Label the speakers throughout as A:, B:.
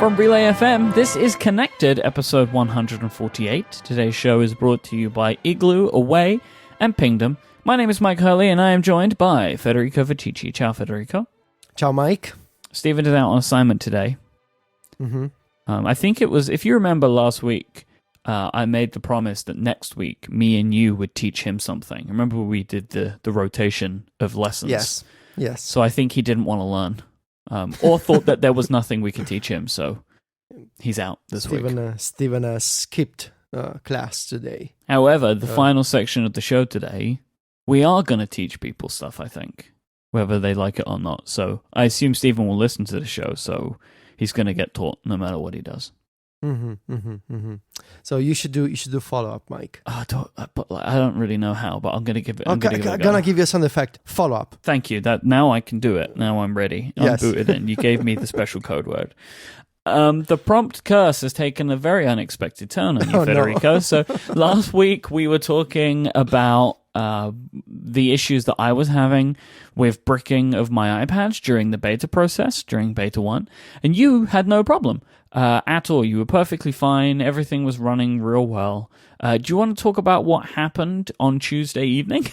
A: From Relay FM, this is Connected, episode 148. Today's show is brought to you by Igloo, Away, and Pingdom. My name is Myke Hurley, and I am joined by Federico Ticci. Ciao, Federico.
B: Ciao, Myke.
A: Stephen is out on assignment today. I think it was, if you remember last week, I made the promise that next week, me and you would teach him something. Remember we did the rotation of lessons?
B: Yes.
A: So I think he didn't want to learn. Or thought that there was nothing we could teach him, so he's out this week.
B: Stephen skipped class today.
A: However, the final section of the show today, we are going to teach people stuff, I think, whether they like it or not. So I assume Stephen will listen to the show, so he's going to get taught no matter what he does.
B: So you should do follow up, Myke.
A: I don't really know how, but I'm going to give it. I'm
B: gonna give you a sound effect. Follow up.
A: Thank you. That now I can do it. Now I'm ready. I'm booted in. You gave me the special code word. The prompt curse has taken a very unexpected turn on you, Federico. No. So last week we were talking about the issues that I was having with bricking of my iPads during the beta process, during beta 1, and you had no problem at all. You were perfectly fine. Everything was running real well. Do you want to talk about what happened on Tuesday evening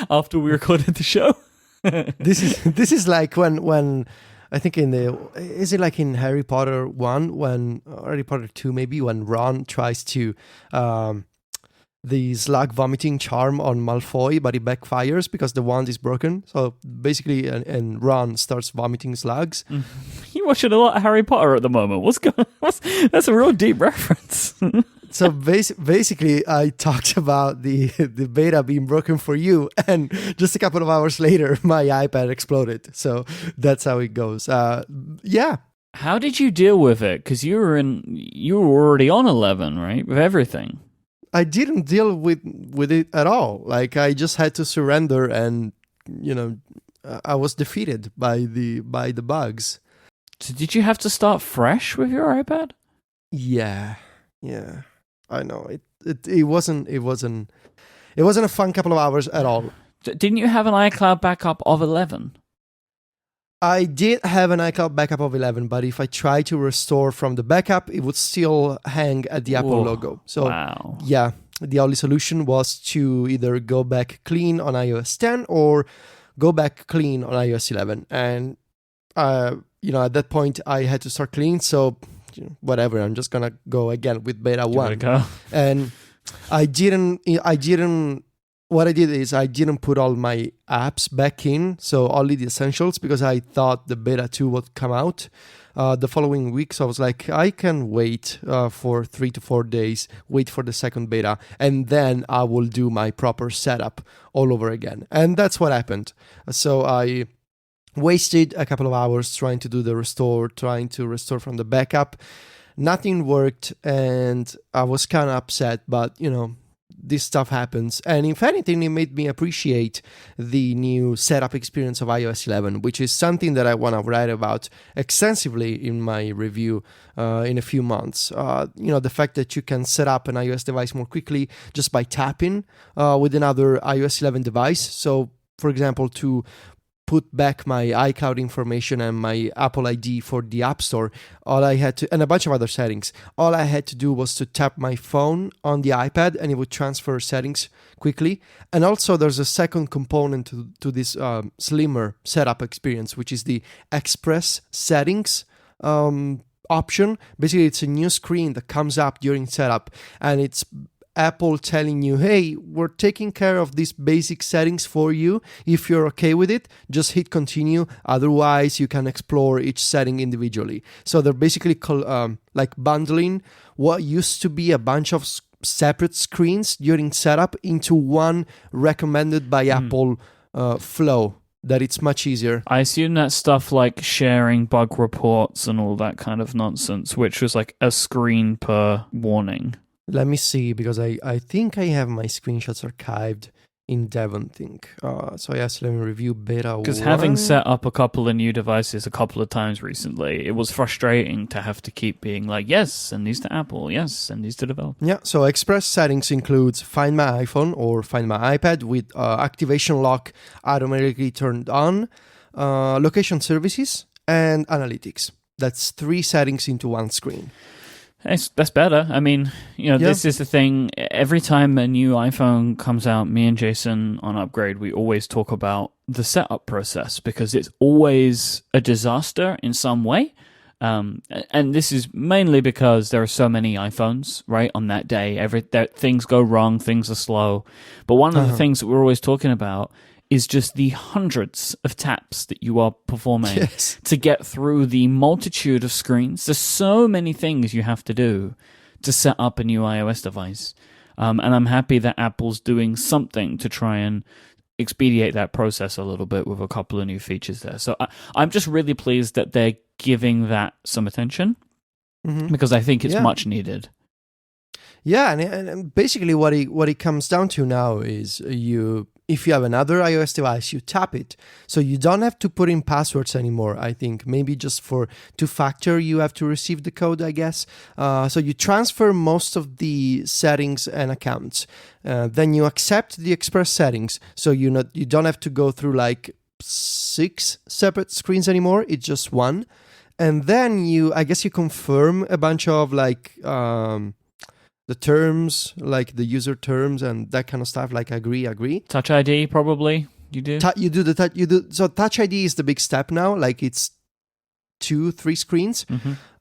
A: after we recorded the show?
B: This is like when I think is it like in Harry Potter 1 when Harry Potter 2 maybe when Ron tries to the slug vomiting charm on Malfoy, but it backfires because the wand is broken. So basically, and Ron starts vomiting slugs.
A: You're watching a lot of Harry Potter at the moment. That's a real deep reference.
B: So basically, I talked about the beta being broken for you, and just a couple of hours later, my iPad exploded. So that's how it goes. Yeah.
A: How did you deal with it? Because you were already on 11, right? With everything.
B: I didn't deal with it at all. Like I just had to surrender, and I was defeated by the bugs.
A: So did you have to start fresh with your iPad?
B: Yeah. I know it wasn't a fun couple of hours at all.
A: Didn't you have an iCloud backup of 11?
B: I did have an iCloud backup of 11, but if I try to restore from the backup, it would still hang at the Apple logo. So,
A: wow.
B: Yeah, the only solution was to either go back clean on iOS 10 or go back clean on iOS 11. And, at that point, I had to start clean. So, whatever, I'm just going to go again with beta 1. And what I did is I didn't put all my apps back in, so only the essentials, because I thought the beta 2 would come out the following week. So I was like, I can wait for 3 to 4 days, wait for the second beta, and then I will do my proper setup all over again. And that's what happened. So I wasted a couple of hours trying to do the restore, trying to restore from the backup. Nothing worked, and I was kind of upset, but, this stuff happens. And if anything, it made me appreciate the new setup experience of iOS 11, which is something that I want to write about extensively in my review in a few months. The fact that you can set up an iOS device more quickly just by tapping with another iOS 11 device. So, for example, to put back my iCloud information and my Apple ID for the App Store, and a bunch of other settings. All I had to do was to tap my phone on the iPad, and it would transfer settings quickly. And also, there's a second component to this slimmer setup experience, which is the Express settings option. Basically, it's a new screen that comes up during setup, and it's Apple telling you, hey, we're taking care of these basic settings for you. If you're okay with it, just hit continue. Otherwise, you can explore each setting individually. So they're basically like bundling what used to be a bunch of separate screens during setup into one recommended by Apple flow. That it's much easier.
A: I assume that's stuff like sharing bug reports and all that kind of nonsense, which was like a screen per warning.
B: Let me see, because I think I have my screenshots archived in Devon Think. So yes, let me review beta 1.
A: Because having set up a couple of new devices a couple of times recently, it was frustrating to have to keep being like, yes, send these to Apple, yes, send these to developers.
B: Yeah, so Express settings includes Find My iPhone or Find My iPad with activation lock automatically turned on, location services, and analytics. That's 3 settings into one screen.
A: That's better. I mean, this is the thing. Every time a new iPhone comes out, me and Jason on Upgrade, we always talk about the setup process because it's always a disaster in some way. And this is mainly because there are so many iPhones, right, on that day. Things go wrong, things are slow. But one of the things that we're always talking about is just the hundreds of taps that you are performing to get through the multitude of screens. There's so many things you have to do to set up a new iOS device. And I'm happy that Apple's doing something to try and expedite that process a little bit with a couple of new features there. So I'm just really pleased that they're giving that some attention because I think it's much needed.
B: Yeah, and basically what it comes down to now is if you have another iOS device, you tap it. So you don't have to put in passwords anymore, I think. Maybe just for two-factor, you have to receive the code, I guess. So you transfer most of the settings and accounts. Then you accept the express settings. So you don't have to go through like 6 separate screens anymore. It's just one. And then I guess you confirm a bunch of like... the terms, like the user terms and that kind of stuff, like agree.
A: Touch ID, probably. You do?
B: So Touch ID is the big step now. Like it's 2-3 screens.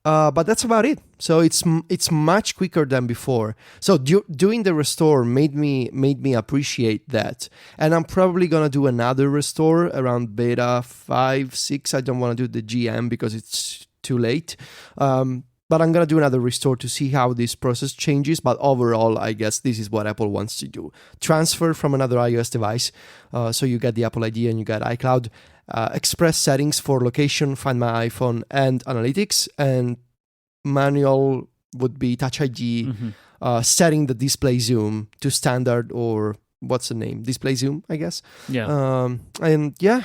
B: But that's about it. So it's much quicker than before. So doing the restore made me appreciate that. And I'm probably gonna do another restore around beta 5, 6. I don't want to do the GM because it's too late. But I'm going to do another restore to see how this process changes. But overall, I guess this is what Apple wants to do. Transfer from another iOS device. So you get the Apple ID and you get iCloud. Express settings for location, Find My iPhone, and Analytics. And manual would be Touch ID, setting the display zoom to standard or what's the name? Display zoom, I guess.
A: Yeah.
B: And yeah,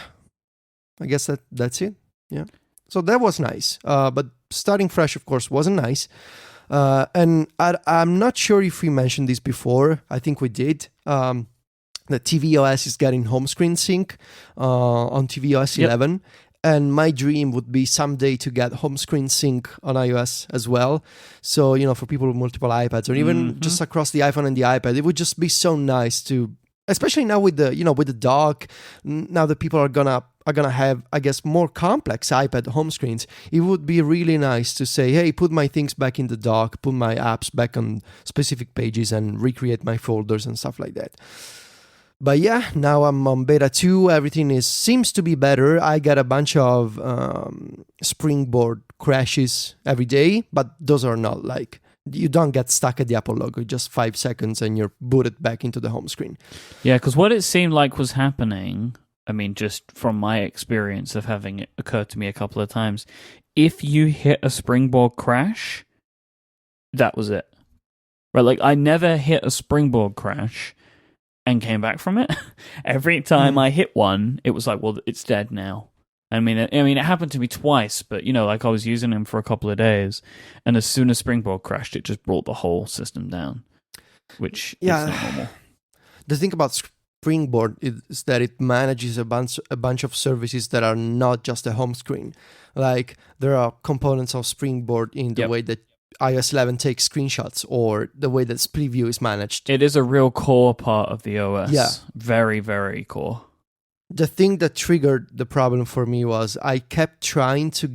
B: I guess that's it. Yeah. So that was nice. But starting fresh, of course, wasn't nice. And I'm not sure if we mentioned this before. I think we did. The tvOS is getting home screen sync on tvOS 11. And my dream would be someday to get home screen sync on iOS as well. So, for people with multiple iPads or even just across the iPhone and the iPad, it would just be so nice to, especially now with the, with the dock, now that people are gonna have, I guess, more complex iPad home screens, it would be really nice to say, hey, put my things back in the dock, put my apps back on specific pages and recreate my folders and stuff like that. But yeah, now I'm on beta 2. Everything seems to be better. I get a bunch of Springboard crashes every day, but those are not like, you don't get stuck at the Apple logo, just 5 seconds and you're booted back into the home screen.
A: Yeah, because what it seemed like was happening, I mean, just from my experience of having it occur to me a couple of times, if you hit a Springboard crash, that was it. Right? Like, I never hit a Springboard crash and came back from it. Every time I hit one, it was like, well, it's dead now. I mean, it happened to me twice, but, like I was using them for a couple of days, and as soon as Springboard crashed, it just brought the whole system down, which is not normal.
B: The thing about Springboard is that it manages a bunch of services that are not just a home screen. Like, there are components of Springboard in the way that iOS 11 takes screenshots or the way that split view is managed.
A: It is a real core part of the OS. Yeah. Very, very core.
B: The thing that triggered the problem for me was I kept trying to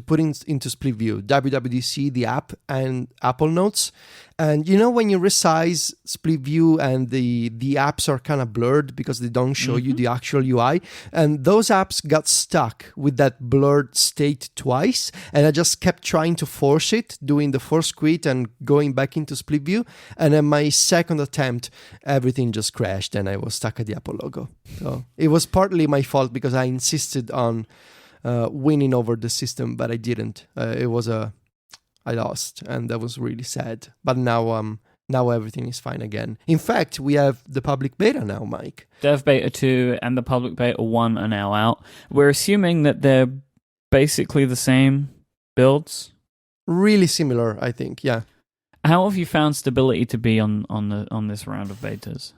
B: put into split view WWDC, the app, and Apple Notes. And when you resize split view and the apps are kind of blurred because they don't show you the actual UI, and those apps got stuck with that blurred state twice, and I just kept trying to force it, doing the force quit and going back into split view, and then my second attempt, everything just crashed and I was stuck at the Apple logo. So it was partly my fault because I insisted on winning over the system, but I didn't. I lost, and that was really sad. But now everything is fine again. In fact, we have the public beta now, Myke.
A: Dev Beta 2 and the public beta 1 are now out. We're assuming that they're basically the same builds.
B: Really similar, I think. Yeah.
A: How have you found stability to be on this round of betas?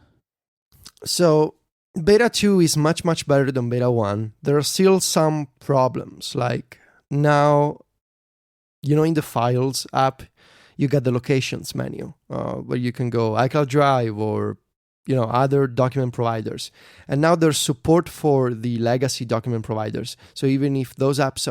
B: So, Beta 2 is much, much better than Beta 1. There are still some problems. Like, now in the Files app, you get the Locations menu where you can go iCloud Drive or other document providers. And now there's support for the legacy document providers. So even if those apps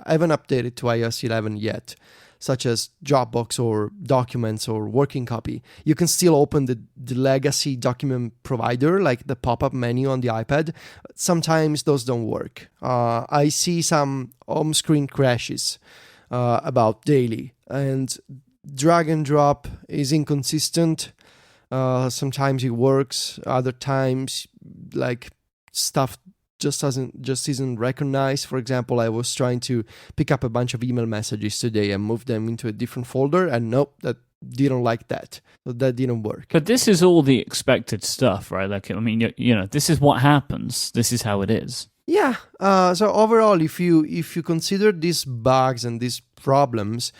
B: haven't updated to iOS 11 yet, such as Dropbox or Documents or Working Copy, you can still open the legacy document provider, like the pop-up menu on the iPad. Sometimes those don't work. I see some home screen crashes about daily, and drag and drop is inconsistent. Sometimes it works, other times like stuff just isn't recognized. For example, I was trying to pick up a bunch of email messages today and move them into a different folder, and nope, that didn't like that. So that didn't work.
A: But this is all the expected stuff, right? Like, I mean, this is what happens. This is how it is.
B: Yeah. So overall, if you consider these bugs and these problems,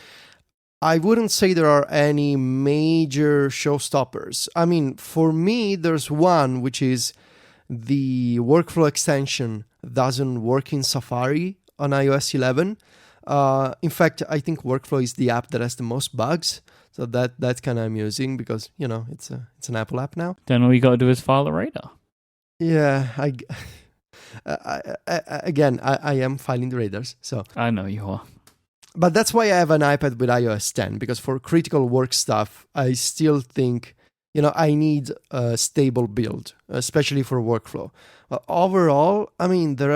B: I wouldn't say there are any major showstoppers. I mean, for me, there's one, which is the workflow extension doesn't work in Safari on iOS 11. In fact, I think Workflow is the app that has the most bugs. So that's kind of amusing because, it's an Apple app now.
A: Then all you got to do is file the radar.
B: Yeah, I am filing the radars. So
A: I know you are.
B: But that's why I have an iPad with iOS 10, because for critical work stuff, I still think, I need a stable build, especially for workflow. Overall, I mean, there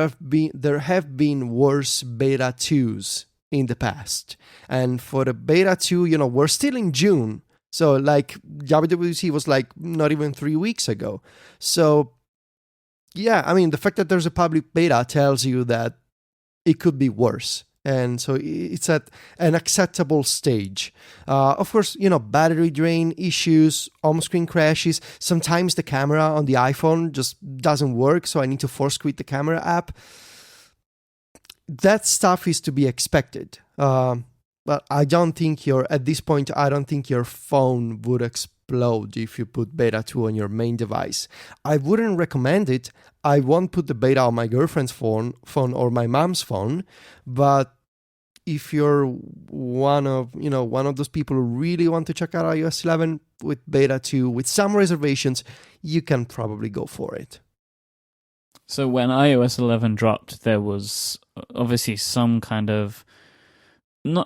B: have been worse beta 2s in the past. And for the beta 2, we're still in June. So like WWDC was like not even 3 weeks ago. So yeah, I mean, the fact that there's a public beta tells you that it could be worse. And so it's at an acceptable stage. Of course, battery drain issues, home screen crashes. Sometimes the camera on the iPhone just doesn't work, so I need to force quit the camera app. That stuff is to be expected. But I don't think at this point, I don't think your phone would explode if you put beta 2 on your main device. I wouldn't recommend it. I won't put the beta on my girlfriend's phone or my mom's phone. But if you're one of those people who really want to check out iOS 11 with beta 2 with some reservations, you can probably go for it.
A: So when iOS 11 dropped, there was obviously some kind of,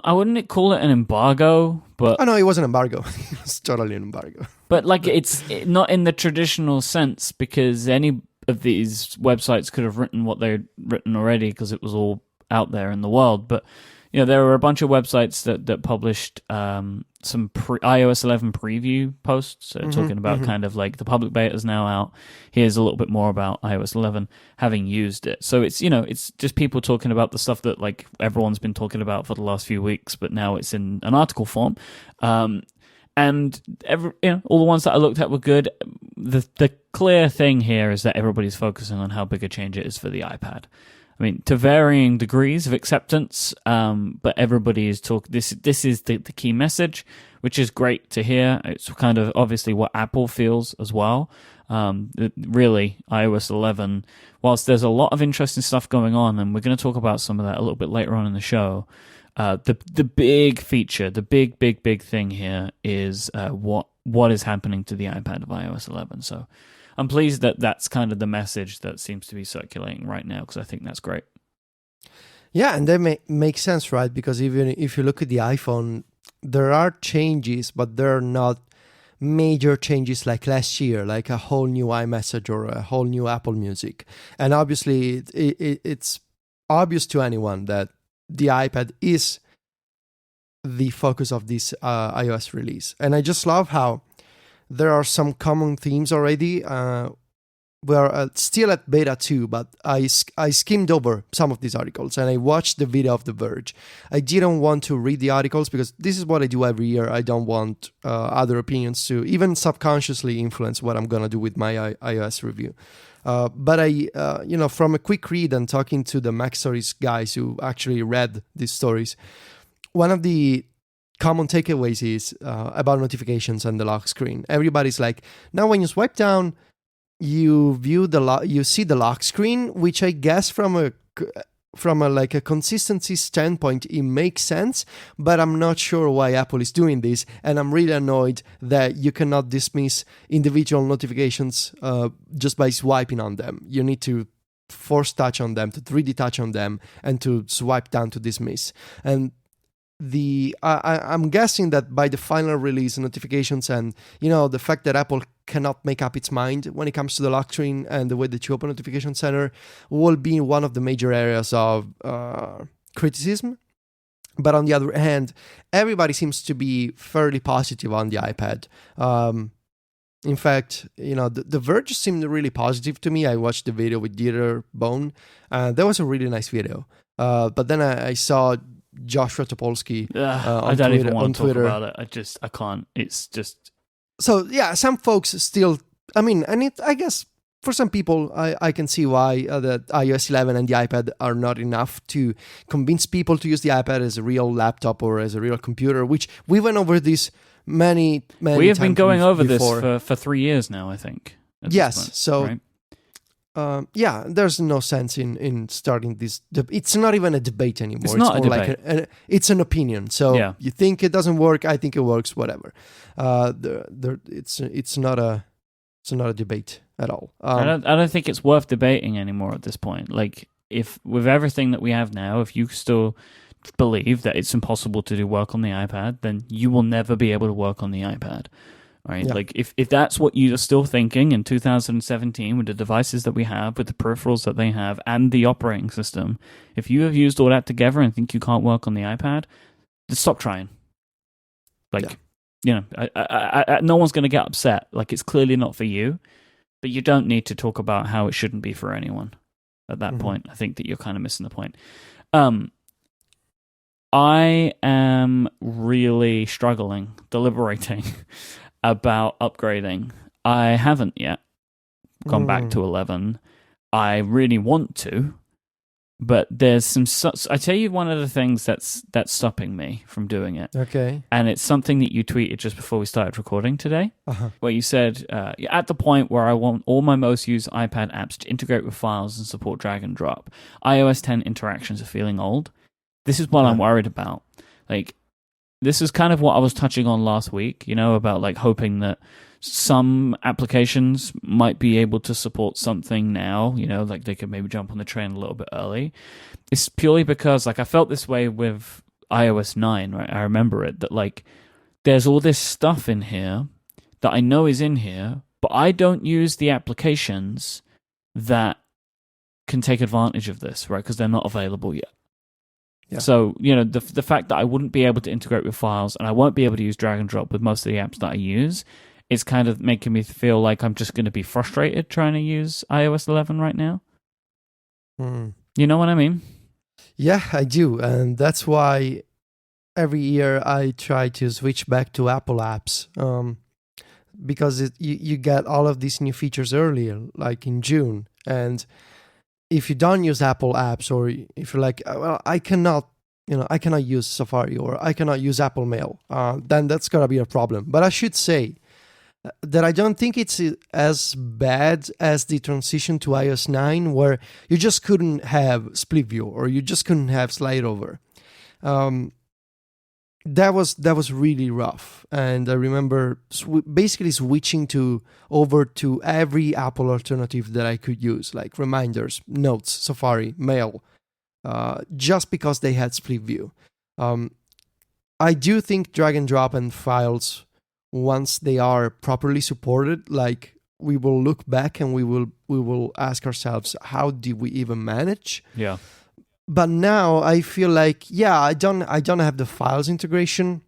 A: I wouldn't call it an embargo, but...
B: Oh, no, it wasn't an embargo. It was totally an embargo.
A: But like, it's not in the traditional sense, because any of these websites could have written what they'd written already because it was all out there in the world. But, there were a bunch of websites that published some iOS 11 preview posts talking about kind of like the public beta is now out. Here's a little bit more about iOS 11 having used it. So it's, it's just people talking about the stuff that like everyone's been talking about for the last few weeks, but now it's in an article form. And all the ones that I looked at were good. The clear thing here is that everybody's focusing on how big a change it is for the iPad. I mean, to varying degrees of acceptance, but everybody is talking. This is the key message, which is great to hear. It's kind of obviously what Apple feels as well. Really, iOS 11, whilst there's a lot of interesting stuff going on, and we're going to talk about some of that a little bit later on in the show, the big feature, the big thing here is what is happening to the iPad of iOS 11. So I'm pleased that that's kind of the message that seems to be circulating right now, because I think that's great.
B: Yeah, and that makes sense, right? Because even if you look at the iPhone, there are changes, but they're not major changes like last year, like a whole new iMessage or a whole new Apple Music. And obviously, it's obvious to anyone that the iPad is the focus of this iOS release. And I just love how there are some common themes already. We're still at beta 2, but I skimmed over some of these articles and I watched the video of The Verge. I didn't want to read the articles because this is what I do every year. I don't want other opinions to even subconsciously influence what I'm going to do with my iOS review. But I, from a quick read and talking to the Mac Stories guys who actually read these stories, one of the common takeaways is about notifications and the lock screen. Everybody's like, now when you swipe down, you see the lock screen, which I guess from from a consistency standpoint, it makes sense, but I'm not sure why Apple is doing this, and I'm really annoyed that you cannot dismiss individual notifications just by swiping on them. You need to force touch on them, to 3D touch on them, and to swipe down to dismiss. And I'm guessing that by the final release, notifications and the fact that Apple cannot make up its mind when it comes to the lock screen and the way that you open Notification Center will be one of the major areas of criticism. But on the other hand, everybody seems to be fairly positive on the iPad. In fact, the Verge seemed really positive to me. I watched the video with Dieter Bohn. That was a really nice video. But then I saw Joshua Topolsky
A: I don't even want to talk about it. I can't. It's just...
B: So, yeah, some folks still... I mean, and I guess for some people, I can see why the iOS 11 and the iPad are not enough to convince people to use the iPad as a real laptop or as a real computer, which we went over this many
A: we have been going over
B: before.
A: This for 3 years now, I think.
B: Yes, so...
A: Right?
B: There's no sense in starting this. It's not even a debate anymore.
A: It's not
B: more
A: a debate.
B: Like it's an opinion. So you think it doesn't work, I think it works. Whatever. It's not a debate at all.
A: I don't think it's worth debating anymore at this point. Like, if with everything that we have now, if you still believe that it's impossible to do work on the iPad, then you will never be able to work on the iPad. Right? Yeah. Like, if that's what you're still thinking in 2017 with the devices that we have, with the peripherals that they have, and the operating system, if you have used all that together and think you can't work on the iPad, just stop trying. Like, no one's going to get upset. Like, it's clearly not for you, but you don't need to talk about how it shouldn't be for anyone at that point. I think that you're kind of missing the point. I am really struggling, deliberating about upgrading. I haven't yet gone back to 11. I really want to, but there's some... I tell you one of the things that's stopping me from doing it.
B: Okay.
A: And it's something that you tweeted just before we started recording today, where you said, you're at the point where I want all my most used iPad apps to integrate with files and support drag and drop. iOS 10 interactions are feeling old. This is what I'm worried about. Like, this is kind of what I was touching on last week, about like hoping that some applications might be able to support something now, like they could maybe jump on the train a little bit early. It's purely because like I felt this way with iOS 9, right? I remember it, that like there's all this stuff in here that I know is in here, but I don't use the applications that can take advantage of this, right? Because they're not available yet. Yeah. So, the fact that I wouldn't be able to integrate with files and I won't be able to use drag and drop with most of the apps that I use is kind of making me feel like I'm just going to be frustrated trying to use iOS 11 right now. You know what I mean?
B: Yeah, I do. And that's why every year I try to switch back to Apple apps because you get all of these new features earlier, like in June. And if you don't use Apple apps, or if you're like, well, I cannot use Safari or I cannot use Apple Mail, then that's gonna be a problem. But I should say that I don't think it's as bad as the transition to iOS 9, where you just couldn't have split view or you just couldn't have slide over. That was really rough, and I remember basically switching over to every Apple alternative that I could use, like reminders, notes, Safari, Mail, just because they had split view. I do think drag and drop and files, once they are properly supported, like we will look back and we will ask ourselves, how did we even manage?
A: Yeah.
B: But now I feel like, I don't have the files integration.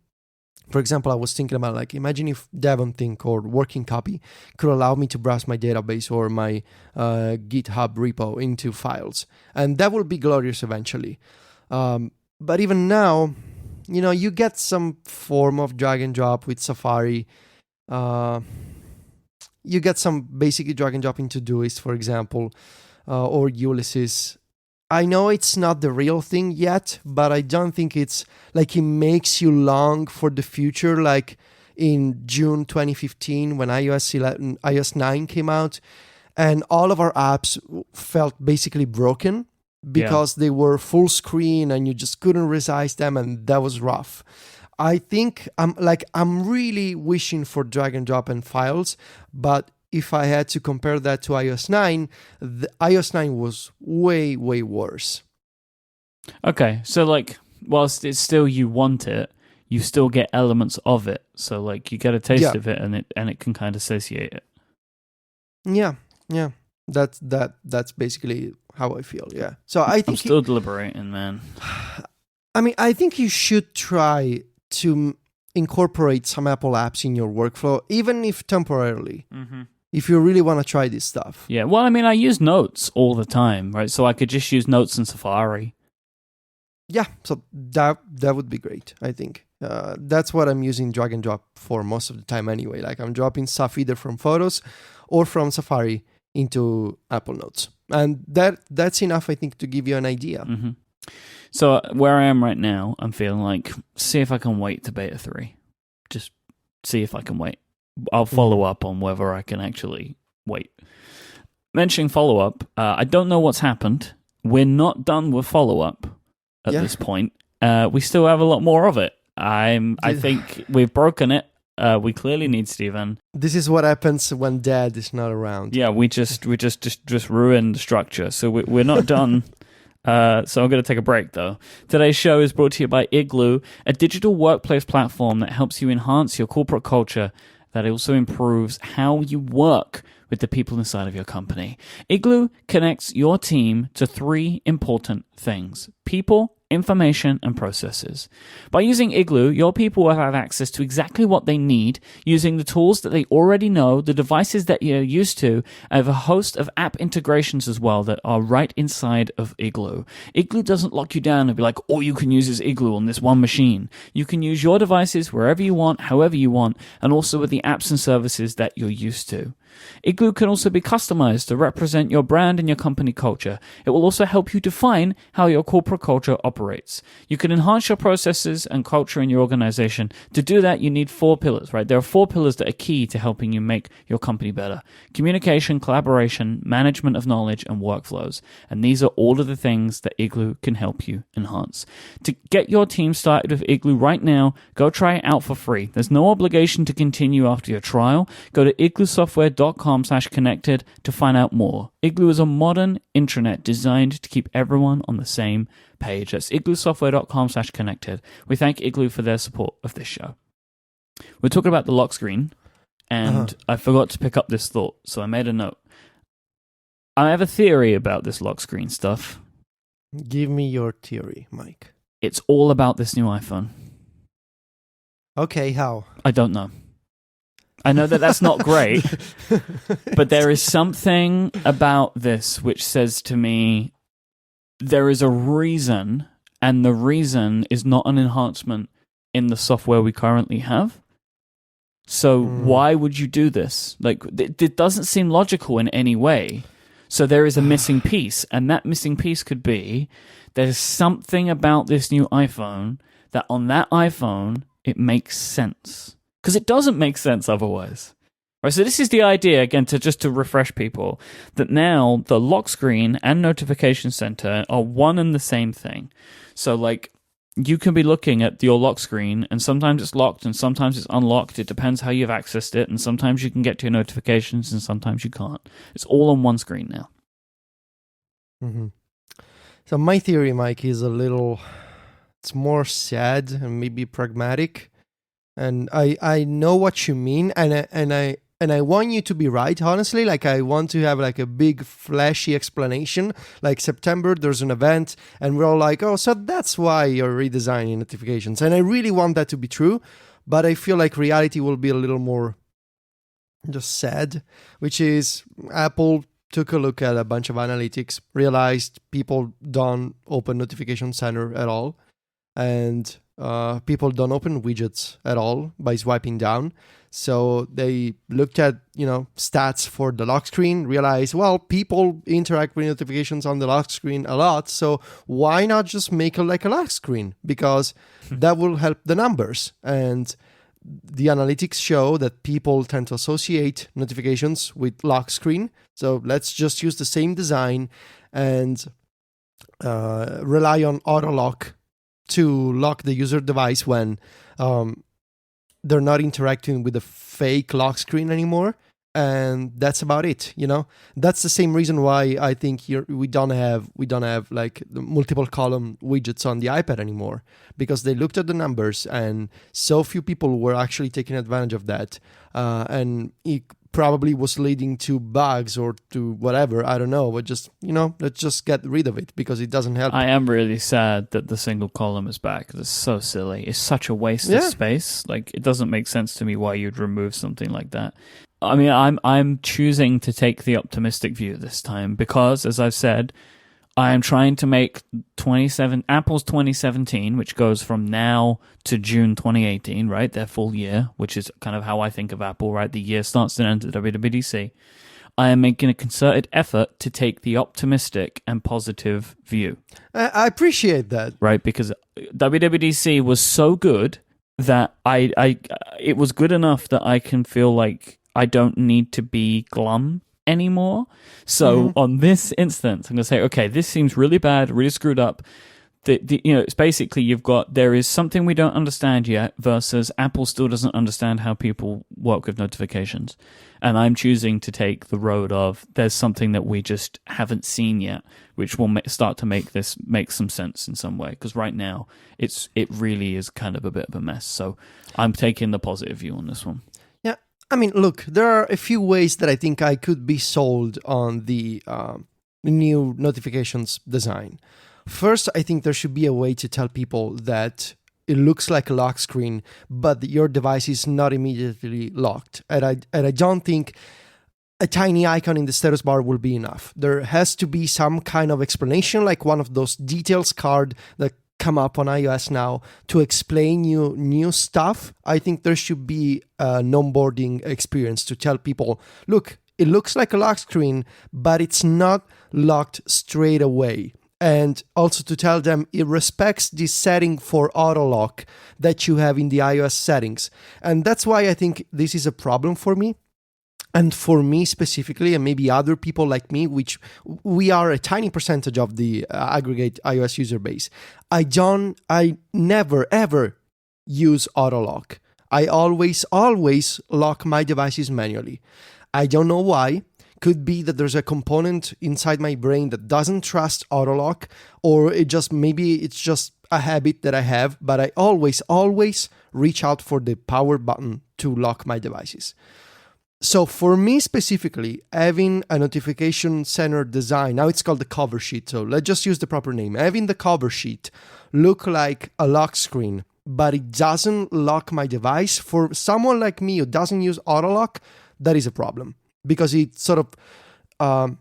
B: For example, I was thinking about, like, imagine if Devon Think or Working Copy could allow me to browse my database or my GitHub repo into files. And that will be glorious eventually. But even now, you get some form of drag and drop with Safari. You get some basically drag and drop into Todoist, for example, or Ulysses. I know it's not the real thing yet, but I don't think it's like it makes you long for the future. Like in June 2015, when iOS 9 came out, and all of our apps felt basically broken because they were full screen and you just couldn't resize them, and that was rough. I think I'm really wishing for drag and drop and files, but if I had to compare that to iOS 9, the iOS 9 was way, way worse.
A: Okay, so like, whilst it's still you want it, you still get elements of it. So like, you get a taste of it, and it can kind of satiate it.
B: Yeah. That's basically how I feel. Yeah. So I think
A: I'm still deliberating, man.
B: I mean, I think you should try to incorporate some Apple apps in your workflow, even if temporarily. Mm-hmm. If you really want to try this stuff.
A: Yeah. Well, I mean, I use Notes all the time, right? So I could just use Notes in Safari.
B: Yeah. So that would be great, I think. That's what I'm using drag and drop for most of the time anyway. Like I'm dropping stuff either from Photos or from Safari into Apple Notes. And that's enough, I think, to give you an idea.
A: Mm-hmm. So where I am right now, I'm feeling like, see if I can wait to beta 3. Just see if I can wait. I'll follow up on whether I can actually wait. Mentioning follow-up, I don't know what's happened. We're not done with follow-up at this point. We still have a lot more of it. I think we've broken it. We clearly need Steven.
B: This is what happens when Dad is not around.
A: Yeah, we just ruined the structure. So we're not done. So I'm going to take a break, though. Today's show is brought to you by Igloo, a digital workplace platform that helps you enhance your corporate culture, that also improves how you work with the people inside of your company. Igloo connects your team to 3 important things: people, information, and processes. By using Igloo, your people will have access to exactly what they need using the tools that they already know, the devices that you're used to, and have a host of app integrations as well that are right inside of Igloo. Igloo doesn't lock you down and be like, all you can use is Igloo on this one machine. You can use your devices wherever you want, however you want, and also with the apps and services that you're used to. Igloo can also be customized to represent your brand and your company culture. It will also help you define how your corporate culture operates. You can enhance your processes and culture in your organization. To do that, you need 4 pillars, right? There are 4 pillars that are key to helping you make your company better: communication, collaboration, management of knowledge, and workflows. And these are all of the things that Igloo can help you enhance. To get your team started with Igloo right now, go try it out for free. There's no obligation to continue after your trial. Go to igloosoftware.com/connected to find out more. Igloo is a modern intranet designed to keep everyone on the same page. That's igloosoftware.com/connected. We thank Igloo for their support of this show. We're talking about the lock screen, and I forgot to pick up this thought, so I made a note. I have a theory about this lock screen stuff.
B: Give me your theory, Mike.
A: It's all about this new iPhone.
B: Okay, how?
A: I don't know. I know that that's not great, but there is something about this which says to me there is a reason, and the reason is not an enhancement in the software we currently have. So why would you do this? Like, it doesn't seem logical in any way. So there is a missing piece, and that missing piece could be there's something about this new iPhone that on that iPhone, it makes sense. Because it doesn't make sense otherwise. Right, so this is the idea, again, to refresh people, that now the lock screen and notification center are one and the same thing. So, like, you can be looking at your lock screen, and sometimes it's locked and sometimes it's unlocked. It depends how you've accessed it, and sometimes you can get to your notifications and sometimes you can't. It's all on one screen now.
B: Mm-hmm. So my theory, Mike, is it's more sad and maybe pragmatic. And I know what you mean, and I want you to be right, honestly. Like, I want to have like a big flashy explanation. Like, September, there's an event, and we're all like, oh, so that's why you're redesigning notifications. And I really want that to be true, but I feel like reality will be a little more just sad, which is Apple took a look at a bunch of analytics, realized people don't open Notification Center at all, and people don't open widgets at all by swiping down. So they looked at, stats for the lock screen, realized, well, people interact with notifications on the lock screen a lot. So why not just make it like a lock screen? Because that will help the numbers. And the analytics show that people tend to associate notifications with lock screen. So let's just use the same design and rely on auto lock to lock the user device when they're not interacting with the fake lock screen anymore. And that's about it. That's the same reason why I think we don't have like the multiple column widgets on the iPad anymore, because they looked at the numbers and so few people were actually taking advantage of that, and it probably was leading to bugs or to whatever. I don't know, but just let's just get rid of it because it doesn't help.
A: I am really sad that the single column is back. It's so silly. It's such a waste of space. Like, it doesn't make sense to me why you'd remove something like that. I mean, I'm choosing to take the optimistic view this time because, as I've said, I am trying to make Apple's 2017, which goes from now to June 2018, right? Their full year, which is kind of how I think of Apple, right? The year starts and ends at WWDC. I am making a concerted effort to take the optimistic and positive view.
B: I appreciate that.
A: Right? Because WWDC was so good that it was good enough that I can feel like I don't need to be glum anymore. So on this instance, I'm going to say, okay, this seems really bad, really screwed up. It's basically there is something we don't understand yet versus Apple still doesn't understand how people work with notifications. And I'm choosing to take the road of there's something that we just haven't seen yet, which will start to make this make some sense in some way. Because right now, it really is kind of a bit of a mess. So I'm taking the positive view on this one.
B: I mean, look, there are a few ways that I think I could be sold on the new notifications design. First, I think there should be a way to tell people that it looks like a lock screen, but your device is not immediately locked. And I don't think a tiny icon in the status bar will be enough. There has to be some kind of explanation, like one of those details card that come up on iOS now to explain you new stuff. I think there should be an onboarding experience to tell people, look, it looks like a lock screen, but it's not locked straight away. And also to tell them it respects the setting for auto lock that you have in the iOS settings. And that's why I think this is a problem for me. And for me specifically, and maybe other people like me, which we are a tiny percentage of the aggregate iOS user base, I never, ever use auto lock. I always lock my devices manually. I don't know why. Could be that there's a component inside my brain that doesn't trust auto lock, or maybe it's just a habit that I have, but I always reach out for the power button to lock my devices. So for me specifically, having a notification center design, now it's called the cover sheet, so let's just use the proper name. Having the cover sheet look like a lock screen, but it doesn't lock my device, for someone like me who doesn't use auto lock, that is a problem. Because it sort of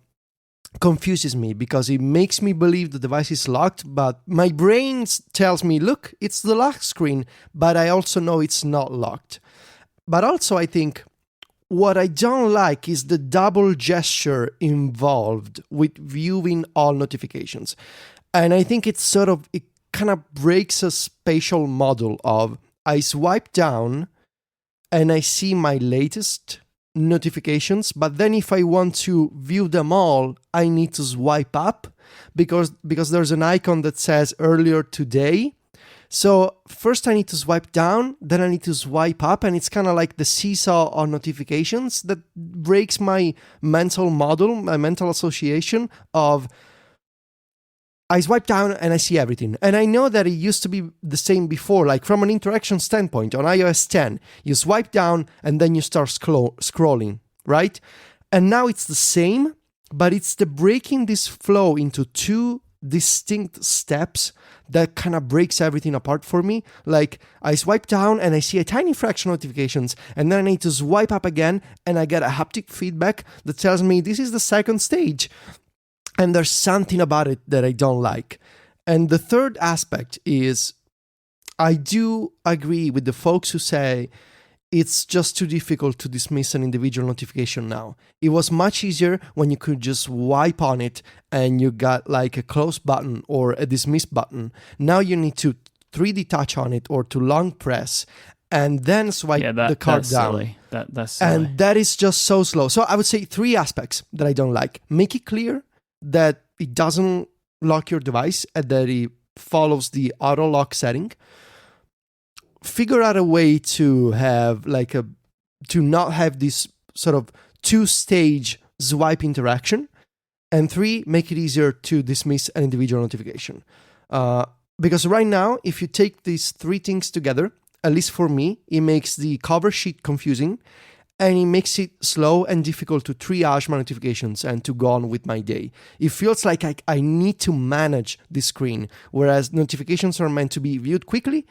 B: confuses me, because it makes me believe the device is locked, but my brain tells me, look, it's the lock screen, but I also know it's not locked. But also I think what I don't like is the double gesture involved with viewing all notifications. And I think it kind of breaks a spatial model of I swipe down and I see my latest notifications, but then if I want to view them all, I need to swipe up because there's an icon that says earlier today. So first I need to swipe down, then I need to swipe up, and it's kind of like the seesaw on notifications that breaks my mental model, my mental association of I swipe down and I see everything. And I know that it used to be the same before, like from an interaction standpoint on iOS 10, you swipe down and then you start scrolling, right? And now it's the same, but it's the breaking this flow into two distinct steps that kind of breaks everything apart for me. Like I swipe down and I see a tiny fraction of notifications, and then I need to swipe up again and I get a haptic feedback that tells me this is the second stage. And there's something about it that I don't like. And the third aspect is I do agree with the folks who say it's just too difficult to dismiss an individual notification now. It was much easier when you could just wipe on it and you got like a close button or a dismiss button. Now you need to 3D touch on it or to long press and then swipe the card down.
A: Silly. That's silly.
B: And that is just so slow. So I would say three aspects that I don't like. Make it clear that it doesn't lock your device and that it follows the auto lock setting. Figure out a way to have to not have this sort of 2-stage swipe interaction. And 3, make it easier to dismiss an individual notification. Because right now, if you take these 3 things together, at least for me, it makes the cover sheet confusing, and it makes it slow and difficult to triage my notifications and to go on with my day. It feels like I need to manage the screen, whereas notifications are meant to be viewed quickly,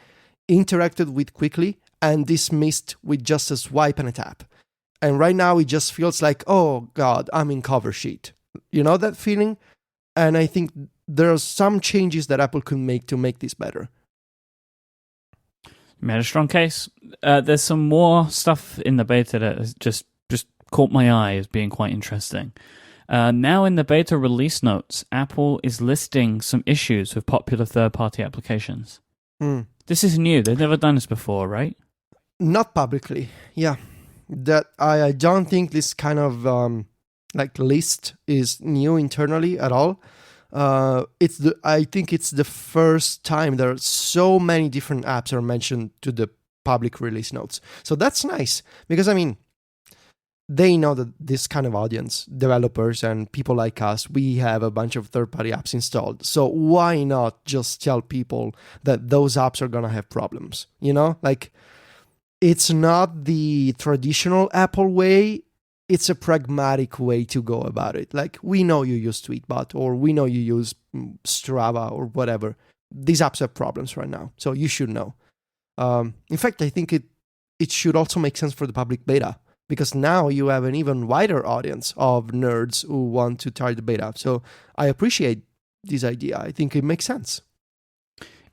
B: interacted with quickly, and dismissed with just a swipe and a tap. And right now, it just feels like, oh God, I'm in cover sheet. You know that feeling? And I think there are some changes that Apple could make to make this better.
A: You made a strong case. There's some more stuff in the beta that has just caught my eye as being quite interesting. Now in the beta release notes, Apple is listing some issues with popular third-party applications. This is new. They've never done this before, right?
B: Not publicly, yeah. That I don't think this kind of list is new internally at all. I think it's the first time there are so many different apps are mentioned to the public release notes. So that's nice because, I mean, they know that this kind of audience, developers and people like us, we have a bunch of third-party apps installed. So why not just tell people that those apps are going to have problems? You know, like it's not the traditional Apple way. It's a pragmatic way to go about it. Like, we know you use Tweetbot or we know you use Strava or whatever. These apps have problems right now, so you should know. In fact, I think it should also make sense for the public beta because now you have an even wider audience of nerds who want to try the beta. So I appreciate this idea. I think it makes sense.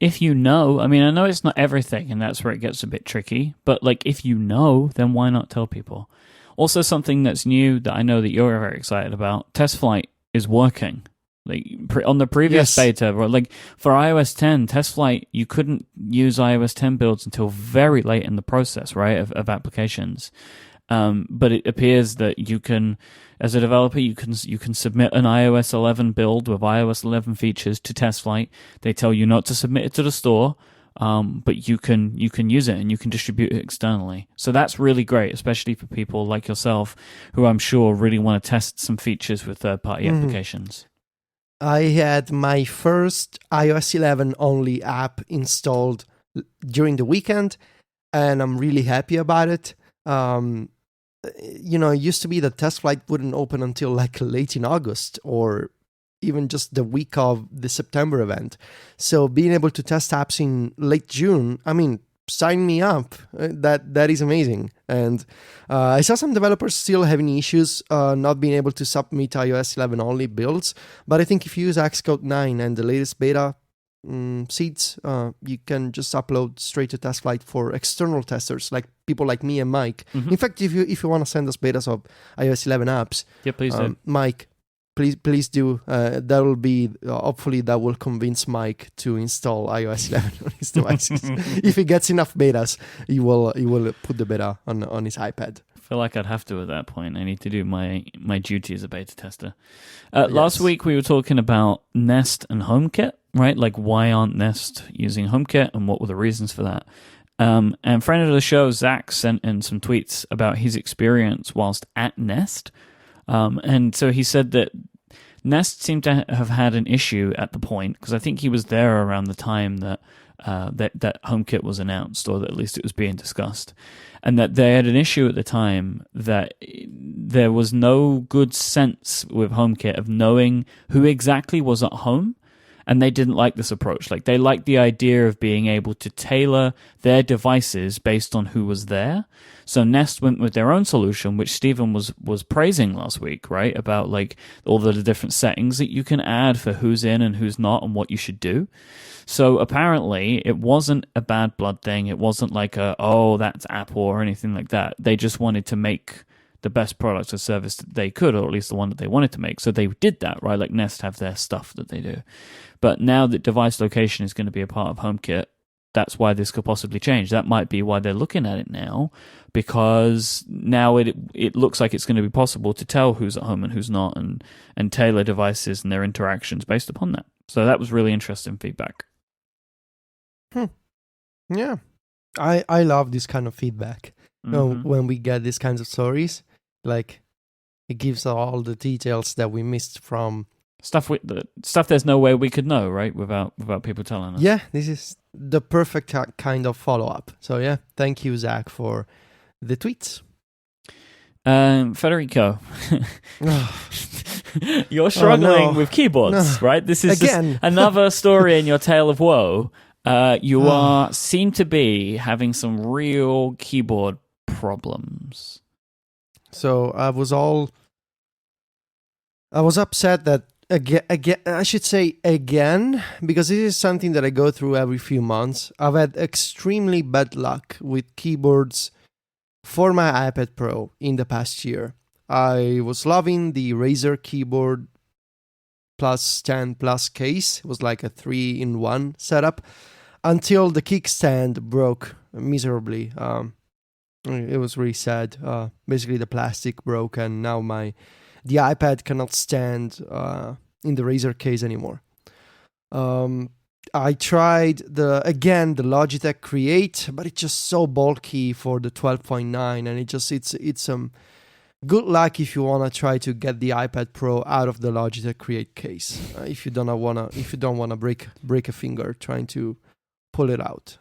A: If you know, I mean, I know it's not everything, and that's where it gets a bit tricky, but like if you know, then why not tell people? Also, something that's new that I know that you're very excited about, Test Flight is working. Like on the previous beta, like for iOS 10, Test Flight, you couldn't use iOS 10 builds until very late in the process, right, of applications. But it appears that you can, as a developer, you can submit an iOS 11 build with iOS 11 features to Test Flight. They tell you not to submit it to the store, but you can use it and you can distribute it externally. So that's really great, especially for people like yourself who I'm sure really want to test some features with third-party applications.
B: I had my first iOS 11 only app installed during the weekend, and I'm really happy about it. You know, it used to be that Test Flight wouldn't open until like late in August or even just the week of the September event. So being able to test apps in late June, I mean, sign me up. That is amazing. And I saw some developers still having issues not being able to submit iOS 11 only builds. But I think if you use Xcode 9 and the latest beta seeds, you can just upload straight to Test Flight for external testers, like people like me and Mike. In fact, if you want to send us betas of iOS 11 apps,
A: yeah, please do.
B: Mike, please do. That will be hopefully that will convince Mike to install iOS 11 on his devices. If he gets enough betas, he will put the beta on his iPad.
A: I feel like I'd have to at that point. I need to do my duty as a beta tester. Last week we were talking about Nest and HomeKit, right? Like why aren't Nest using HomeKit and what were the reasons for that? And friend of the show, Zach, sent in some tweets about his experience whilst at Nest. And so he said that Nest seemed to have had an issue at the point, because I think he was there around the time that HomeKit was announced, or that at least it was being discussed, and that they had an issue at the time that there was no good sense with HomeKit of knowing who exactly was at home. And they didn't like this approach. Like, they liked the idea of being able to tailor their devices based on who was there. So Nest went with their own solution, which Stephen was praising last week, right? About like all the different settings that you can add for who's in and who's not and what you should do. So apparently it wasn't a bad blood thing. It wasn't like that's Apple or anything like that. They just wanted to make the best product or service that they could, or at least the one that they wanted to make. So they did that, right? Like Nest have their stuff that they do. But now that device location is going to be a part of HomeKit, that's why this could possibly change. That might be why they're looking at it now, because now it looks like it's going to be possible to tell who's at home and who's not, and tailor devices and their interactions based upon that. So that was really interesting feedback.
B: Yeah. I love this kind of feedback. When we get these kinds of stories, like it gives all the details that we missed from
A: stuff there's no way we could know, right, without people telling us.
B: Yeah, this is the perfect kind of follow-up. So yeah, thank you, Zach, for the tweets.
A: Federico, you're struggling with keyboards, right? This is again another story in your tale of woe. You seem to be having some real keyboard problems.
B: So I was upset that again, I should say again, because this is something that I go through every few months. I've had extremely bad luck with keyboards for my iPad Pro in the past year. I was loving the Razer keyboard plus stand plus case. It was like a 3-in-1 setup until the kickstand broke miserably. It was really sad. Basically, the plastic broke, and now the iPad cannot stand in the Razer case anymore. I tried the Logitech Create, but it's just so bulky for the 12.9, and it's good luck if you wanna try to get the iPad Pro out of the Logitech Create case. If you don't wanna break a finger trying to pull it out.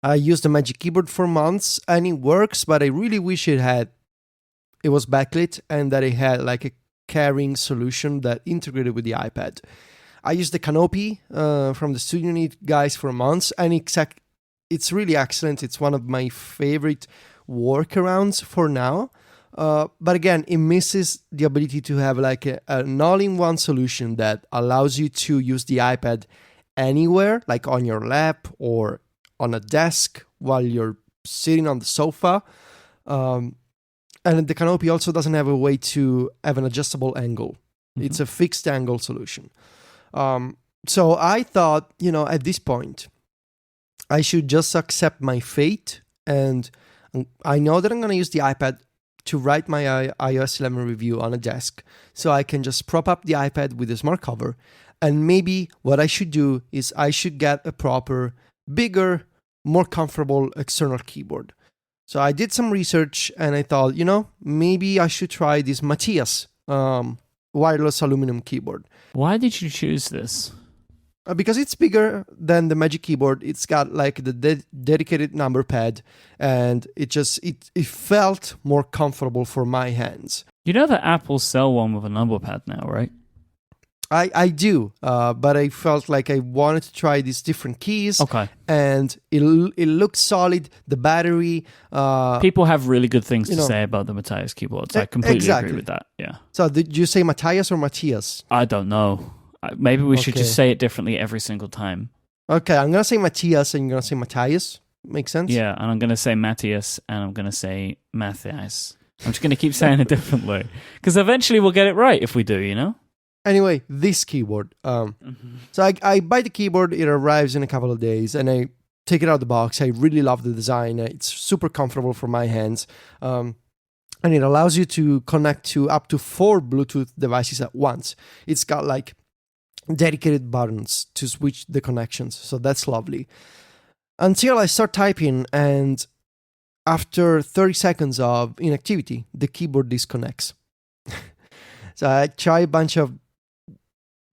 B: I used the Magic Keyboard for months, and it works, but I really wish it was backlit and that it had like a carrying solution that integrated with the iPad. I used the Canopy from the Studio Unit guys for months, and it's really excellent. It's one of my favorite workarounds for now. But again, it misses the ability to have like an all-in-one solution that allows you to use the iPad anywhere, like on your lap or on a desk while you're sitting on the sofa. And the Canopy also doesn't have a way to have an adjustable angle. Mm-hmm. It's a fixed angle solution. So I thought, at this point, I should just accept my fate. And I know that I'm going to use the iPad to write my iOS 11 review on a desk. So I can just prop up the iPad with a smart cover. And maybe what I should do is I should get a proper, bigger, more comfortable external keyboard. So I did some research and I thought, maybe I should try this Matthias wireless aluminum keyboard.
A: Why did you choose this?
B: Because it's bigger than the Magic Keyboard. It's got like the dedicated number pad, and it felt more comfortable for my hands.
A: You know that Apple sell one with a number pad now, right?
B: I do, but I felt like I wanted to try these different keys.
A: Okay.
B: And it looked solid. The battery...
A: People have really good things to say about the Matthias keyboards. I completely agree with that, yeah.
B: So did you say Matthias or Matthias?
A: I don't know. Maybe we should just say it differently every single time.
B: Okay, I'm going to say Matthias and you're going to say Matthias. Makes sense?
A: Yeah, and I'm going to say Matthias and I'm going to say Matthias. I'm just going to keep saying it differently. Because eventually we'll get it right if we do,
B: Anyway, this keyboard. So I buy the keyboard, it arrives in a couple of days, and I take it out of the box. I really love the design. It's super comfortable for my hands. And it allows you to connect to up to 4 Bluetooth devices at once. It's got like dedicated buttons to switch the connections. So that's lovely. Until I start typing, and after 30 seconds of inactivity, the keyboard disconnects. So I try a bunch of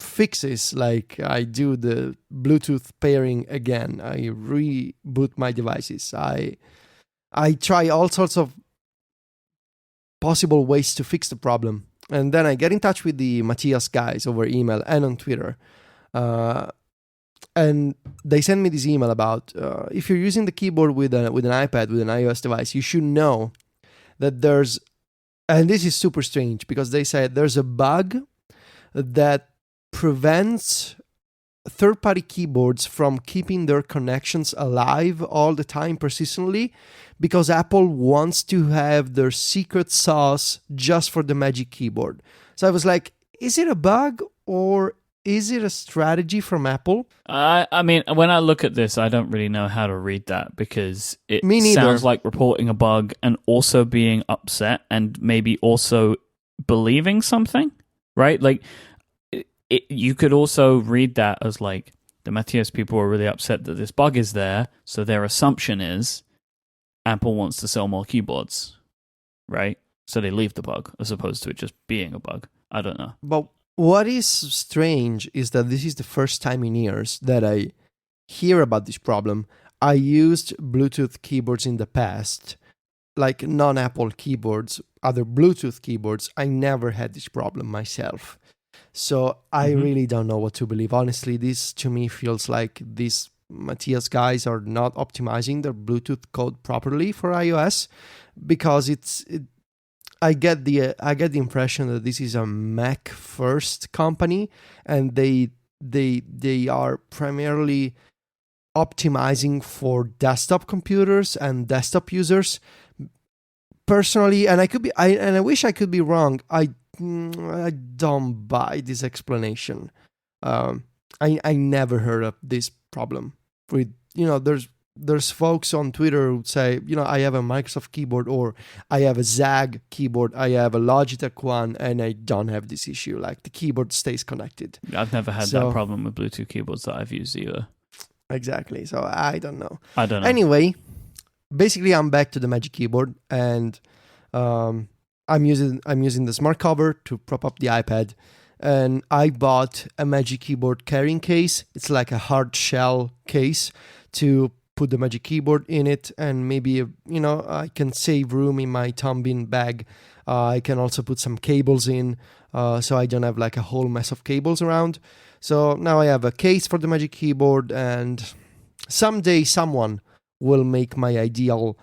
B: fixes, like I do the Bluetooth pairing again. I reboot my devices. I try all sorts of possible ways to fix the problem. And then I get in touch with the Matthias guys over email and on Twitter. And they send me this email about if you're using the keyboard with an iPad, with an iOS device, you should know that there's, and this is super strange because they said there's a bug that prevents third-party keyboards from keeping their connections alive all the time persistently, because Apple wants to have their secret sauce just for the Magic Keyboard. So I was like, is it a bug or is it a strategy from Apple?
A: I mean, when I look at this, I don't really know how to read that, because it sounds like reporting a bug and also being upset and maybe also believing something, right? Like, You could also read that as like the Matthias people are really upset that this bug is there, so their assumption is Apple wants to sell more keyboards, right? So they leave the bug as opposed to it just being a bug. I don't know.
B: But what is strange is that this is the first time in years that I hear about this problem. I used Bluetooth keyboards in the past, like non-Apple keyboards, other Bluetooth keyboards. I never had this problem myself. So I really don't know what to believe. Honestly, this to me feels like these Matthias guys are not optimizing their Bluetooth code properly for iOS, because I get the impression that this is a Mac first company, and they are primarily optimizing for desktop computers and desktop users. Personally, and I wish I could be wrong. I don't buy this explanation. I never heard of this problem with, there's folks on Twitter who say, I have a Microsoft keyboard, or I have a Zag keyboard, I have a Logitech one, and I don't have this issue. Like, the keyboard stays connected.
A: I've never had that problem with Bluetooth keyboards that I've used either.
B: Exactly. So I don't know.
A: Anyway,
B: basically, I'm back to the Magic Keyboard, and I'm using the smart cover to prop up the iPad, and I bought a Magic Keyboard carrying case. It's like a hard shell case to put the Magic Keyboard in it, and maybe I can save room in my Tombin bag. I can also put some cables in, so I don't have like a whole mess of cables around. So now I have a case for the Magic Keyboard, and someday someone will make my ideal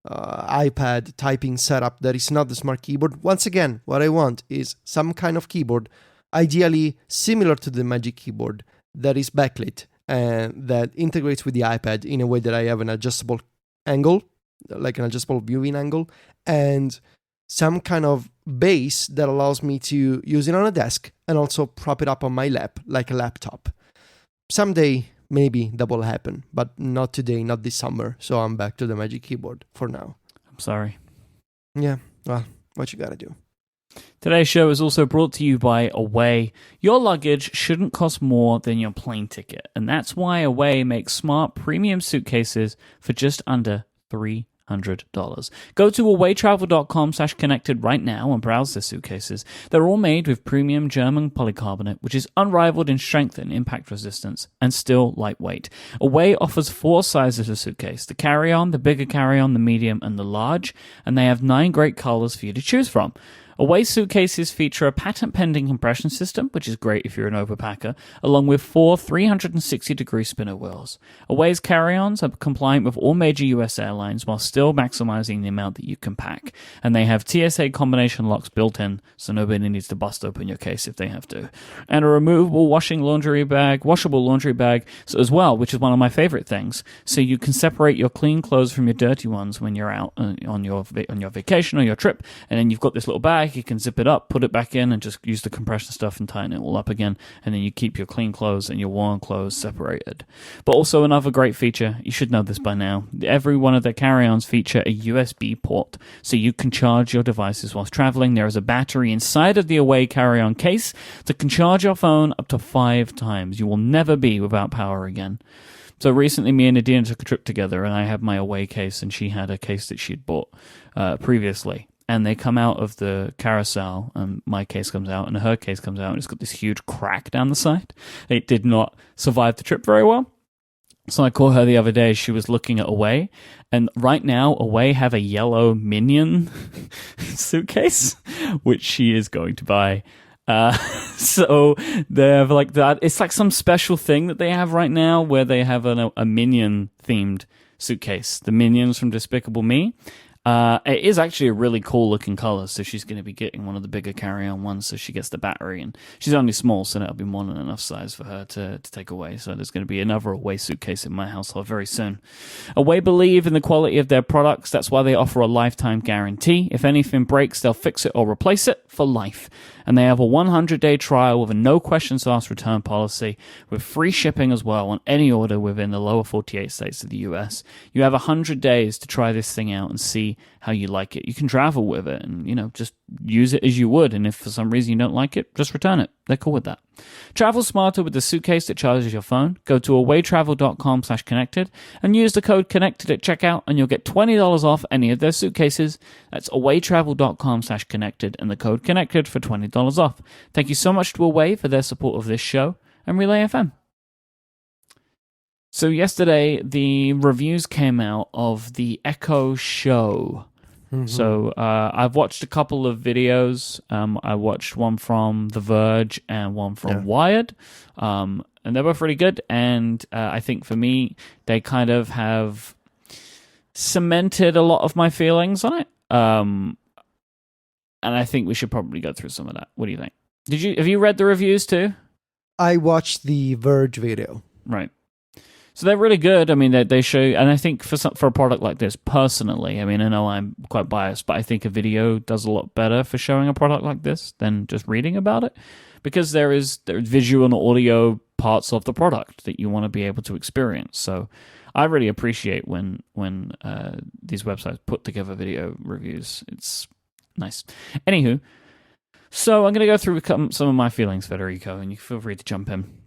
B: iPad typing setup that is not the smart keyboard. Once again, what I want is some kind of keyboard, ideally similar to the Magic Keyboard, that is backlit and that integrates with the iPad in a way that I have an adjustable angle, like an adjustable viewing angle, and some kind of base that allows me to use it on a desk and also prop it up on my lap like a laptop. Someday, maybe that will happen, but not today, not this summer. So I'm back to the Magic Keyboard for now.
A: I'm sorry.
B: Yeah, well, what you gotta do.
A: Today's show is also brought to you by Away. Your luggage shouldn't cost more than your plane ticket, and that's why Away makes smart premium suitcases for just under $300. Go to awaytravel.com/connected right now and browse their suitcases. They're all made with premium German polycarbonate, which is unrivaled in strength and impact resistance, and still lightweight. Away offers 4 sizes of suitcase: the carry-on, the bigger carry-on, the medium, and the large, and they have 9 great colors for you to choose from. Away suitcases feature a patent-pending compression system, which is great if you're an overpacker, along with 4 360-degree spinner wheels. Away's carry-ons are compliant with all major US airlines while still maximizing the amount that you can pack. And they have TSA combination locks built in, so nobody needs to bust open your case if they have to. And a removable washable laundry bag as well, which is one of my favorite things. So you can separate your clean clothes from your dirty ones when you're out on your vacation or your trip, and then you've got this little bag. You can zip it up, put it back in, and just use the compression stuff and tighten it all up again. And then you keep your clean clothes and your worn clothes separated. But also another great feature, you should know this by now, every one of their carry-ons feature a USB port, so you can charge your devices whilst traveling. There is a battery inside of the Away carry-on case that can charge your phone up to 5 times. You will never be without power again. So recently, me and Nadine took a trip together, and I had my Away case, and she had a case that she'd bought previously. And they come out of the carousel, and my case comes out, and her case comes out, and it's got this huge crack down the side. It did not survive the trip very well. So I called her the other day. She was looking at Away, and right now, Away have a yellow Minion suitcase, which she is going to buy. So they have like that. It's like some special thing that they have right now where they have a Minion-themed suitcase. The Minions from Despicable Me. It is actually a really cool looking color, so she's going to be getting one of the bigger carry-on ones, so she gets the battery, and she's only small, so that'll be more than enough size for her to take away. So there's going to be another Away suitcase in my household very soon. Away believe in the quality of their products. That's why they offer a lifetime guarantee. If anything breaks, they'll fix it or replace it for life. And they have a 100-day trial with a no questions asked return policy with free shipping as well on any order within the lower 48 states of the US. You have 100 days to try this thing out and see see how you like it. You can travel with it and, just use it as you would. And if for some reason you don't like it, just return it. They're cool with that. Travel smarter with the suitcase that charges your phone. Go to awaytravel.com/connected and use the code connected at checkout and you'll get $20 off any of their suitcases. That's awaytravel.com/connected and the code connected for $20 off. Thank you so much to Away for their support of this show and Relay FM. So yesterday, the reviews came out of the Echo Show. Mm-hmm. So I've watched a couple of videos. I watched one from The Verge and one from Wired. And they're both really good. And I think for me, they kind of have cemented a lot of my feelings on it. And I think we should probably go through some of that. What do you think? Have you read the reviews too?
B: I watched the Verge video.
A: Right. So they're really good. I mean, they show, and I think for a product like this, personally, I mean, I know I'm quite biased, but I think a video does a lot better for showing a product like this than just reading about it, because there's visual and audio parts of the product that you want to be able to experience. So I really appreciate when these websites put together video reviews. It's nice. Anywho, so I'm going to go through some of my feelings, Federico, and you feel free to jump in.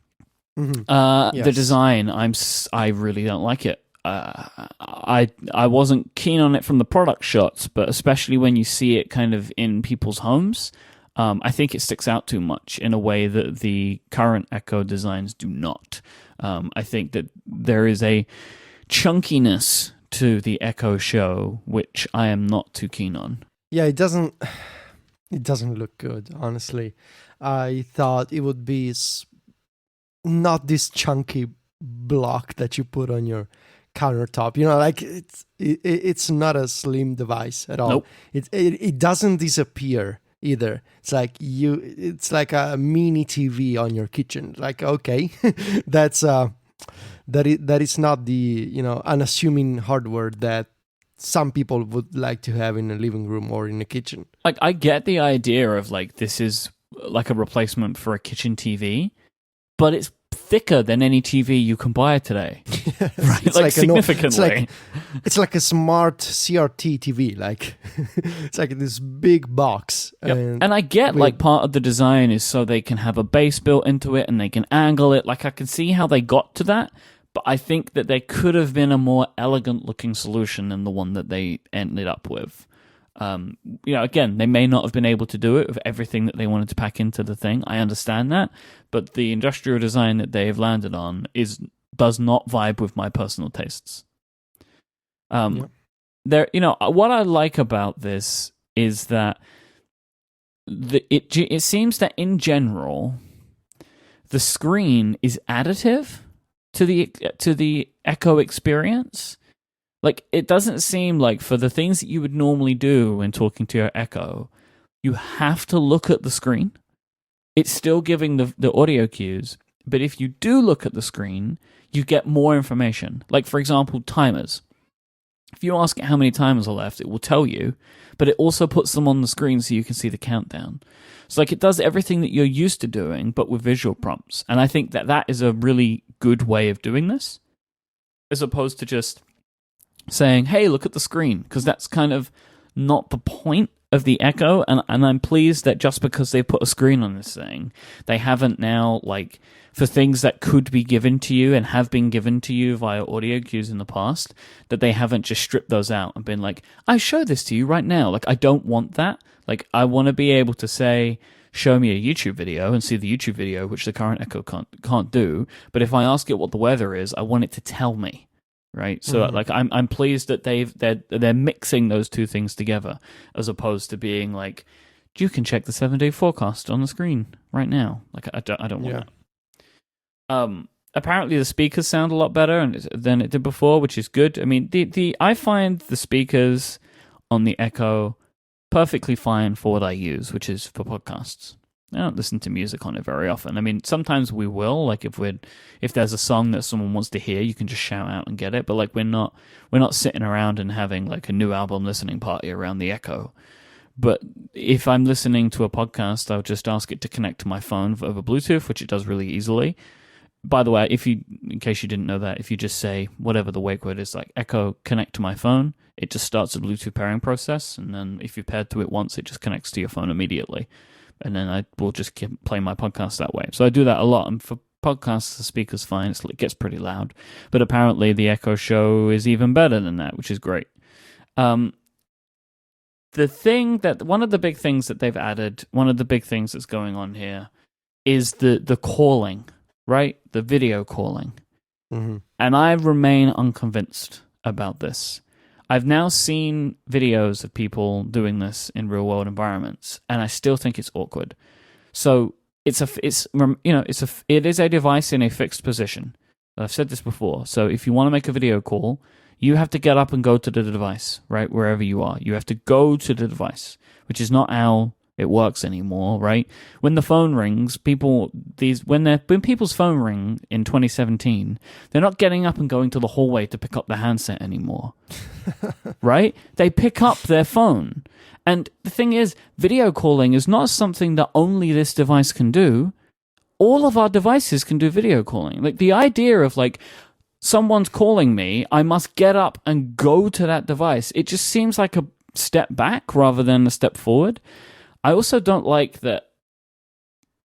A: Mm-hmm. The design, I really don't like it. I wasn't keen on it from the product shots, but especially when you see it kind of in people's homes, I think it sticks out too much in a way that the current Echo designs do not. I think that there is a chunkiness to the Echo Show, which I am not too keen on.
B: Yeah, it doesn't look good, honestly. I thought it would be not this chunky block that you put on your countertop. Like it's not a slim device at all.
A: Nope.
B: It doesn't disappear either. It's like a mini TV on your kitchen. Like, okay, that is not the unassuming hardware that some people would like to have in a living room or in a kitchen.
A: Like, I get the idea of like this is like a replacement for a kitchen TV, but it's thicker than any TV you can buy today.
B: Yes,
A: right? Like significantly.
B: It's like a smart CRT TV. Like it's like this big box.
A: Yep. And I get like part of the design is so they can have a base built into it and they can angle it. Like I can see how they got to that, but I think that there could have been a more elegant looking solution than the one that they ended up with. Again, they may not have been able to do it with everything that they wanted to pack into the thing. I understand that, but the industrial design that they have landed on does not vibe with my personal tastes. What I like about this is that it seems that in general, the screen is additive to the Echo experience. Like, it doesn't seem like for the things that you would normally do when talking to your Echo, you have to look at the screen. It's still giving the audio cues, but if you do look at the screen, you get more information. Like, for example, timers. If you ask it how many timers are left, it will tell you, but it also puts them on the screen so you can see the countdown. So, like, it does everything that you're used to doing, but with visual prompts. And I think that is a really good way of doing this, as opposed to just saying, hey, look at the screen, because that's kind of not the point of the Echo, and I'm pleased that just because they put a screen on this thing, they haven't now, like, for things that could be given to you and have been given to you via audio cues in the past, that they haven't just stripped those out and been like, I show this to you right now. Like, I don't want that. Like, I want to be able to say, show me a YouTube video and see the YouTube video, which the current Echo can't do, but if I ask it what the weather is, I want it to tell me. Right, so like I'm pleased that they're mixing those two things together, as opposed to being like, you can check the 7-day forecast on the screen right now. Like I don't want that. Apparently the speakers sound a lot better than it did before, which is good. I mean, I find the speakers on the Echo perfectly fine for what I use, which is for podcasts. I don't listen to music on it very often. I mean, sometimes we will. Like if there's a song that someone wants to hear, you can just shout out and get it. But like we're not sitting around and having like a new album listening party around the Echo. But if I'm listening to a podcast, I'll just ask it to connect to my phone over Bluetooth, which it does really easily. By the way, in case you didn't know that, if you just say whatever the wake word is, like Echo connect to my phone, it just starts a Bluetooth pairing process, and then if you paired to it once, it just connects to your phone immediately. And then I will just keep playing my podcast that way. So I do that a lot, and for podcasts, the speaker's fine. It gets pretty loud. But apparently the Echo Show is even better than that, which is great. One of the big things that they've added, one of the big things that's going on here is the calling, right? The video calling.
B: Mm-hmm.
A: And I remain unconvinced about this. I've now seen videos of people doing this in real world environments, and I still think it's awkward. So it is a device in a fixed position. I've said this before. So if you want to make a video call, you have to get up and go to the device, right? Wherever you are. You have to go to the device, which is not how it works anymore, right? When the phone rings, when people's phone ring in 2017, they're not getting up and going to the hallway to pick up the handset anymore. Right? They pick up their phone. And the thing is, video calling is not something that only this device can do. All of our devices can do video calling. Like the idea of like, someone's calling me, I must get up and go to that device. It just seems like a step back rather than a step forward. I also don't like that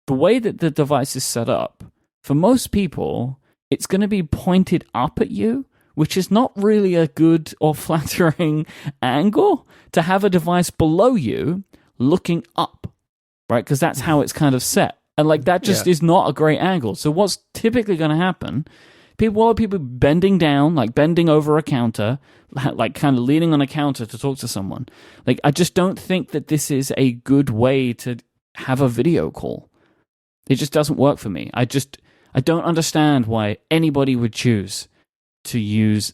A: the way that the device is set up, for most people, it's going to be pointed up at you, which is not really a good or flattering angle to have a device below you looking up, right? Because that's how it's kind of set. And like that just is not a great angle. So what's typically going to happen, people bending down, like bending over a counter, like kind of leaning on a counter to talk to someone. Like, I just don't think that this is a good way to have a video call. It just doesn't work for me. I don't understand why anybody would choose to use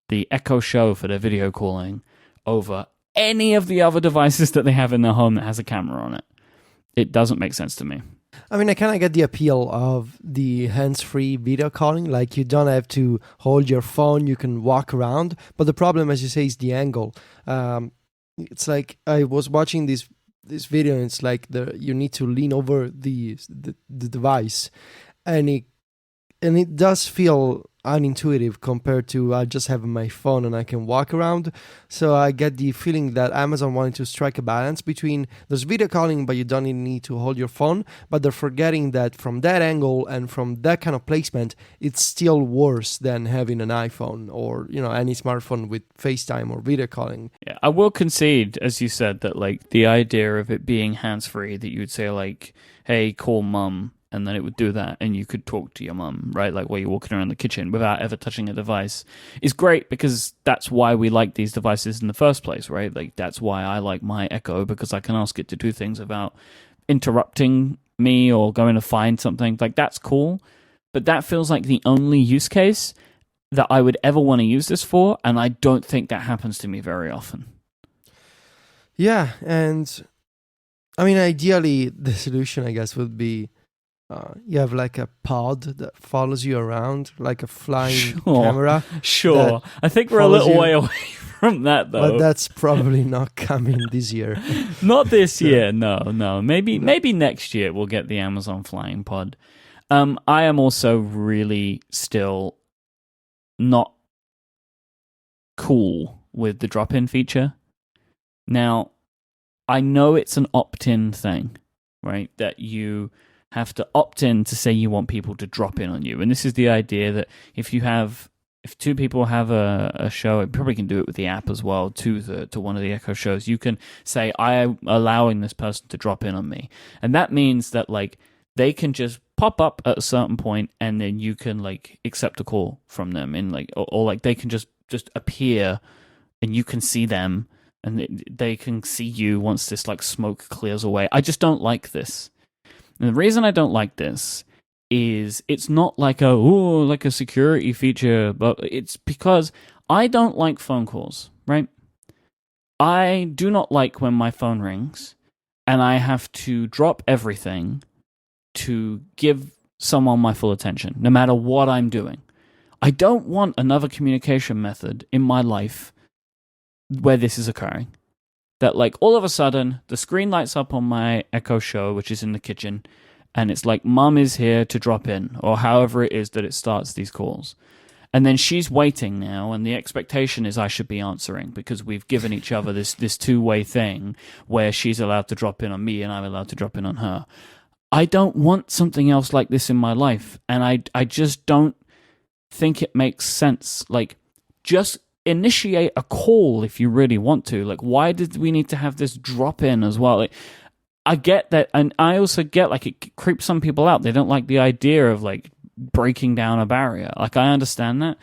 A: the Echo Show for their video calling over any of the other devices that they have in their home that has a camera on it. It doesn't make sense to me.
B: I mean, I kind of get the appeal of the hands-free video calling. Like, you don't have to hold your phone, you can walk around. But the problem, as you say, is the angle. It's like I was watching this video, and it's like you need to lean over the device, and it does feel unintuitive compared to I just have my phone and I can walk around. So I get the feeling that Amazon wanted to strike a balance between there's video calling, but you don't even need to hold your phone. But they're forgetting that from that angle and from that kind of placement, it's still worse than having an iPhone or any smartphone with FaceTime or video calling.
A: Yeah, I will concede, as you said, that like the idea of it being hands-free, that you would say like, "Hey, call mum," and then it would do that, and you could talk to your mum, right? Like while you're walking around the kitchen without ever touching a device, is great because that's why we like these devices in the first place, right? Like that's why I like my Echo, because I can ask it to do things without interrupting me or going to find something. Like that's cool, but that feels like the only use case that I would ever want to use this for, and I don't think that happens to me very often.
B: Yeah, and I mean, ideally, the solution, I guess, would be you have like a pod that follows you around, like a flying camera.
A: Sure. I think we're a little way away from that, though.
B: But that's probably not coming this year.
A: Not this year, no. Maybe next year we'll get the Amazon flying pod. I am also really still not cool with the drop-in feature. Now, I know it's an opt-in thing, right? That you have to opt in to say you want people to drop in on you. And this is the idea that if two people have a show, it probably can do it with the app as well, to one of the Echo shows. You can say, I am allowing this person to drop in on me. And that means that like they can just pop up at a certain point, and then you can like accept a call from them, and like or like they can just appear and you can see them, and they can see you once this like smoke clears away. I just don't like this. And the reason I don't like this is it's not like a security feature, but it's because I don't like phone calls, right? I do not like when my phone rings and I have to drop everything to give someone my full attention, no matter what I'm doing. I don't want another communication method in my life where this is occurring. That like all of a sudden the screen lights up on my Echo Show, which is in the kitchen, and it's like mum is here to drop in, or however it is that it starts these calls. And then she's waiting now, and the expectation is I should be answering because we've given each other this two-way thing where she's allowed to drop in on me and I'm allowed to drop in on her. I don't want something else like this in my life, and I just don't think it makes sense. Like, just initiate a call if you really want to. Like, why did we need to have this drop in as well? Like, I get that, and I also get, like, it creeps some people out. They don't like the idea of, like, breaking down a barrier. Like, I understand that.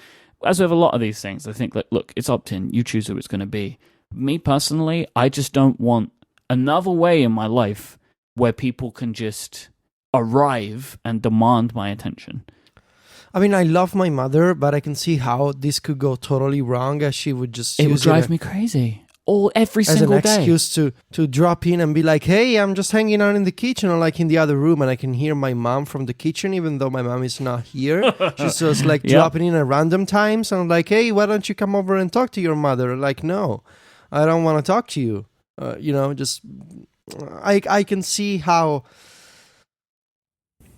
A: As with a lot of these things, I think, like, look, it's opt-in. You choose who it's going to be. Me, personally, I just don't want another way in my life where people can just arrive and demand my attention.
B: I mean, I love my mother, but I can see how this could go totally wrong, as she would just
A: it would drive me crazy. Every single day.
B: As an excuse to drop in and be like, hey, I'm just hanging out in the kitchen or like in the other room, and I can hear my mom from the kitchen, even though my mom is not here. She's just like dropping in at random times. And I'm like, hey, why don't you come over and talk to your mother? Like, no, I don't want to talk to you. I can see how,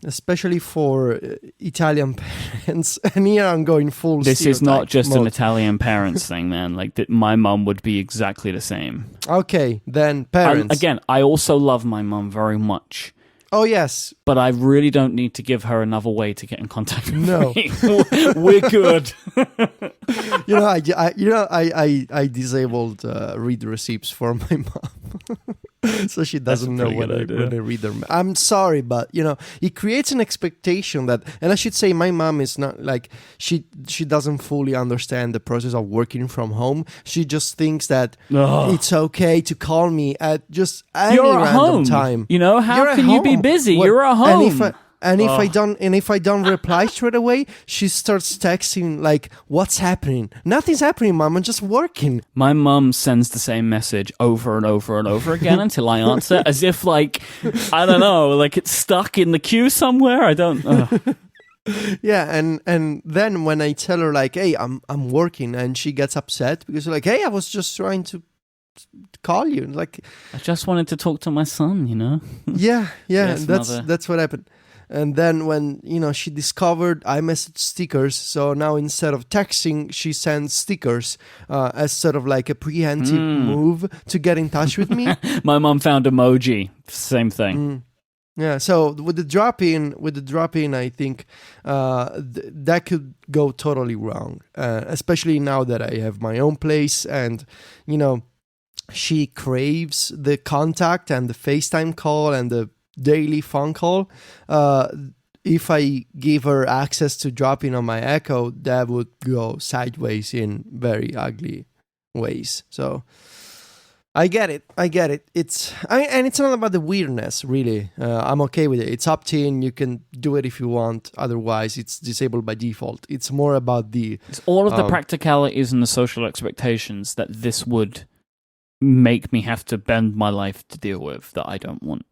B: especially for Italian parents, and here I'm going full.
A: This is not just
B: mode.
A: An Italian parents thing, man. Like, my mum would be exactly the same.
B: Okay, then parents.
A: Again, I also love my mum very much.
B: Oh yes,
A: but I really don't need to give her another way to get in contact with
B: no.
A: me. We're good.
B: I disabled read receipts for my mom, so she doesn't know when I read them. I'm sorry, but it creates an expectation that, and I should say, my mom is not like she doesn't fully understand the process of working from home. She just thinks that it's okay to call me at just any random time.
A: How can you be busy? You're at home.
B: And if I don't reply straight away, she starts texting like, "What's happening? Nothing's happening, Mom. I'm just working."
A: My mum sends the same message over and over and over again until I answer, as if like, I don't know, like it's stuck in the queue somewhere. I don't.
B: Yeah, and then when I tell her like, "Hey, I'm working," and she gets upset because like, "Hey, I was just trying to call you." Like,
A: I just wanted to talk to my son.
B: Yeah,
A: yes,
B: that's what happened. And then when, she discovered iMessage stickers, so now instead of texting, she sends stickers as sort of like a preemptive move to get in touch with me.
A: My mom found emoji. Same thing.
B: Yeah, so with the drop-in, I think that could go totally wrong, especially now that I have my own place and, she craves the contact and the FaceTime call and the daily phone call. If I give her access to drop in on my Echo, that would go sideways in very ugly ways. So I get it. It's not about the weirdness, really. I'm okay with it. It's opt-in. You can do it if you want. Otherwise, it's disabled by default. It's more about
A: it's all of the practicalities and the social expectations that this would make me have to bend my life to deal with that I don't want.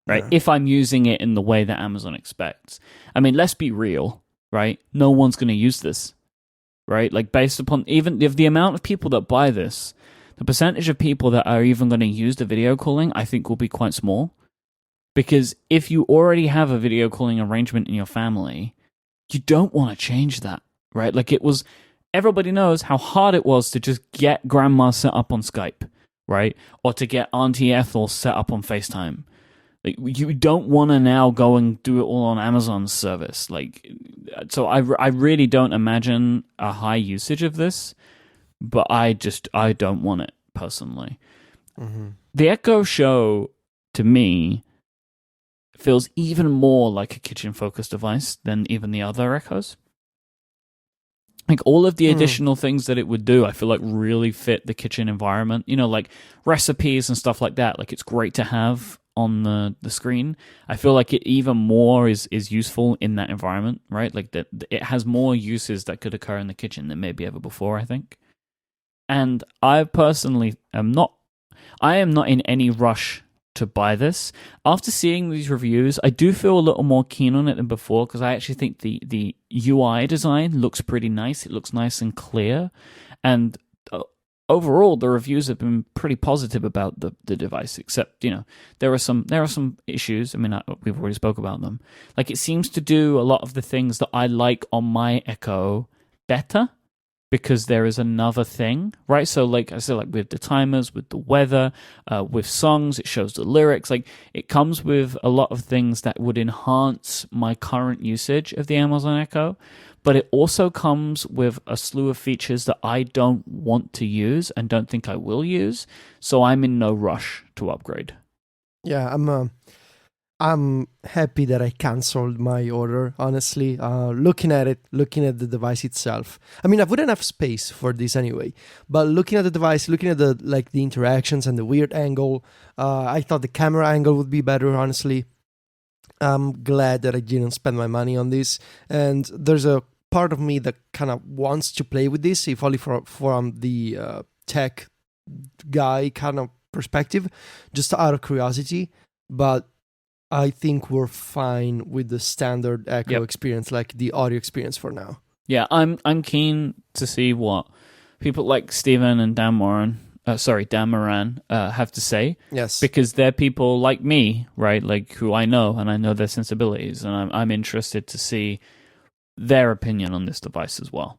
A: Right? Yeah. If I'm using it in the way that Amazon expects. I mean, let's be real, right? No one's going to use this, right? Like, based upon even if the amount of people that buy this, the percentage of people that are even going to use the video calling, I think will be quite small. Because if you already have a video calling arrangement in your family, you don't want to change that, right? Like, everybody knows how hard it was to just get grandma set up on Skype, right? Or to get Auntie Ethel set up on FaceTime. Like, you don't want to now go and do it all on Amazon's service. Like, so I really don't imagine a high usage of this, but I don't want it personally. Mm-hmm. The Echo Show, to me, feels even more like a kitchen-focused device than even the other Echoes. Like, all of the additional things that it would do, I feel like really fit the kitchen environment. Like recipes and stuff like that. Like, it's great to have on the screen. I feel like it even more is useful in that environment, right? Like, that it has more uses that could occur in the kitchen than maybe ever before, I think. And I personally am not in any rush to buy this. After seeing these reviews, I do feel a little more keen on it than before, because I actually think the UI design looks pretty nice. It looks nice and clear, and overall the reviews have been pretty positive about the device, except there are some issues. I mean, we've already spoke about them. Like, it seems to do a lot of the things that I like on my Echo better because there is another thing, right? So like I said, like with the timers, with the weather, with songs, it shows the lyrics. Like it comes with a lot of things that would enhance my current usage of the Amazon Echo. But it also comes with a slew of features that I don't want to use and don't think I will use. So I'm in no rush to upgrade.
B: Yeah, I'm happy that I canceled my order, honestly. Looking at the device itself. I mean, I wouldn't have space for this anyway. But looking at the device, looking at the interactions and the weird angle, I thought the camera angle would be better, honestly. I'm glad that I didn't spend my money on this. And there's a part of me that kind of wants to play with this, if only from the tech guy kind of perspective, just out of curiosity. But I think we're fine with the standard Echo experience, like the audio experience for now.
A: Yeah, I'm keen to see what people like Steven and Dan Moran have to say.
B: Yes.
A: Because they're people like me, right? Like who I know, and I know their sensibilities, and I'm interested to see their opinion on this device as well.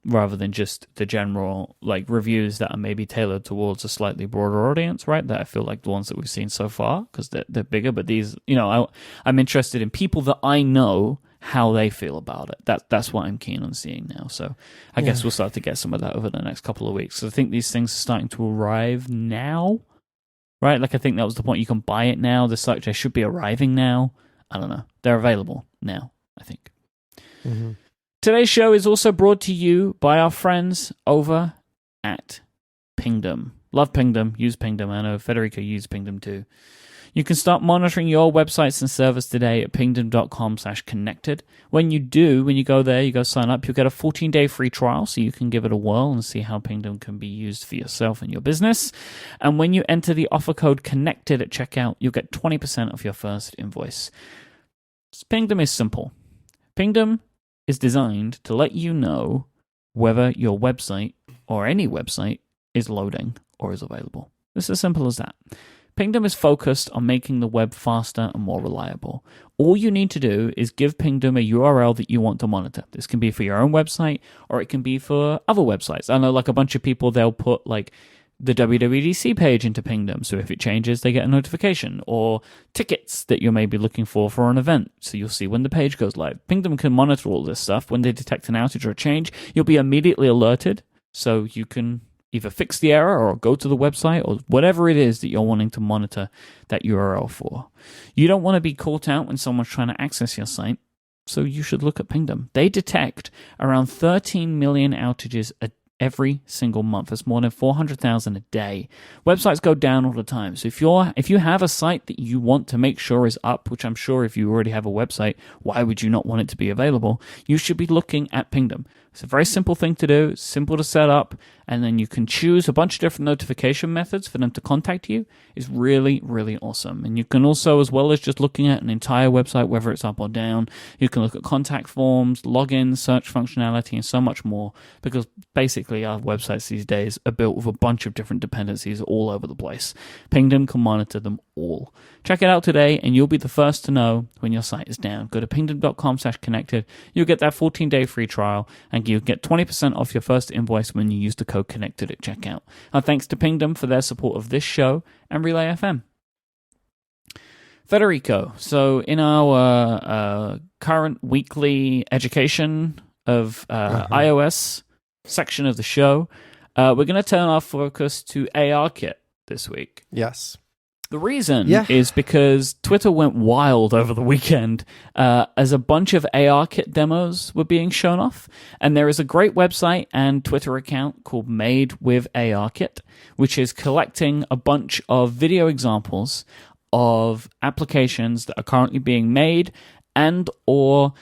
A: Rather than just the general like reviews that are maybe tailored towards a slightly broader audience, right? That I feel like the ones that we've seen so far, because they're bigger. But these, I'm interested in people that I know how they feel about it. That's what I'm keen on seeing now. So I guess we'll start to get some of that over the next couple of weeks. So I think these things are starting to arrive now, right? Like I think that was the point. You can buy it now. The site should be arriving now. I don't know. They're available now, I think.
B: Mm-hmm.
A: Today's show is also brought to you by our friends over at Pingdom. Love Pingdom. Use Pingdom. I know Federico used Pingdom too. You can start monitoring your websites and servers today at pingdom.com/connected. When you go there, you go sign up, you'll get a 14-day free trial so you can give it a whirl and see how Pingdom can be used for yourself and your business. And when you enter the offer code CONNECTED at checkout, you'll get 20% off your first invoice. Pingdom is simple. Pingdom is designed to let you know whether your website or any website is loading or is available. It's as simple as that. Pingdom is focused on making the web faster and more reliable. All you need to do is give Pingdom a URL that you want to monitor. This can be for your own website or it can be for other websites. I know like a bunch of people, they'll put like the WWDC page into Pingdom, so if it changes, they get a notification, or tickets that you may be looking for an event, so you'll see when the page goes live. Pingdom can monitor all this stuff. When they detect an outage or a change, you'll be immediately alerted, so you can either fix the error or go to the website or whatever it is that you're wanting to monitor that URL for. You don't want to be caught out when someone's trying to access your site, so you should look at Pingdom. They detect around 13 million outages every single month. It's more than 400,000 a day. Websites go down all the time. So if you have a site that you want to make sure is up, which I'm sure if you already have a website, why would you not want it to be available? You should be looking at Pingdom. It's a very simple thing to do, simple to set up, and then you can choose a bunch of different notification methods for them to contact you. It's really, really awesome. And you can also, as well as just looking at an entire website, whether it's up or down, you can look at contact forms, login, search functionality, and so much more, because basically our websites these days are built with a bunch of different dependencies all over the place. Pingdom can monitor them all. Check it out today, and you'll be the first to know when your site is down. Go to pingdom.com/connected. You'll get that 14-day free trial, and you'll get 20% off your first invoice when you use the code CONNECTED at checkout. And thanks to Pingdom for their support of this show and Relay FM. Federico, so in our current weekly education of iOS section of the show, we're going to turn our focus to ARKit this week.
B: Yes.
A: The reason is because Twitter went wild over the weekend as a bunch of ARKit demos were being shown off. And there is a great website and Twitter account called Made with ARKit, which is collecting a bunch of video examples of applications that are currently being made and or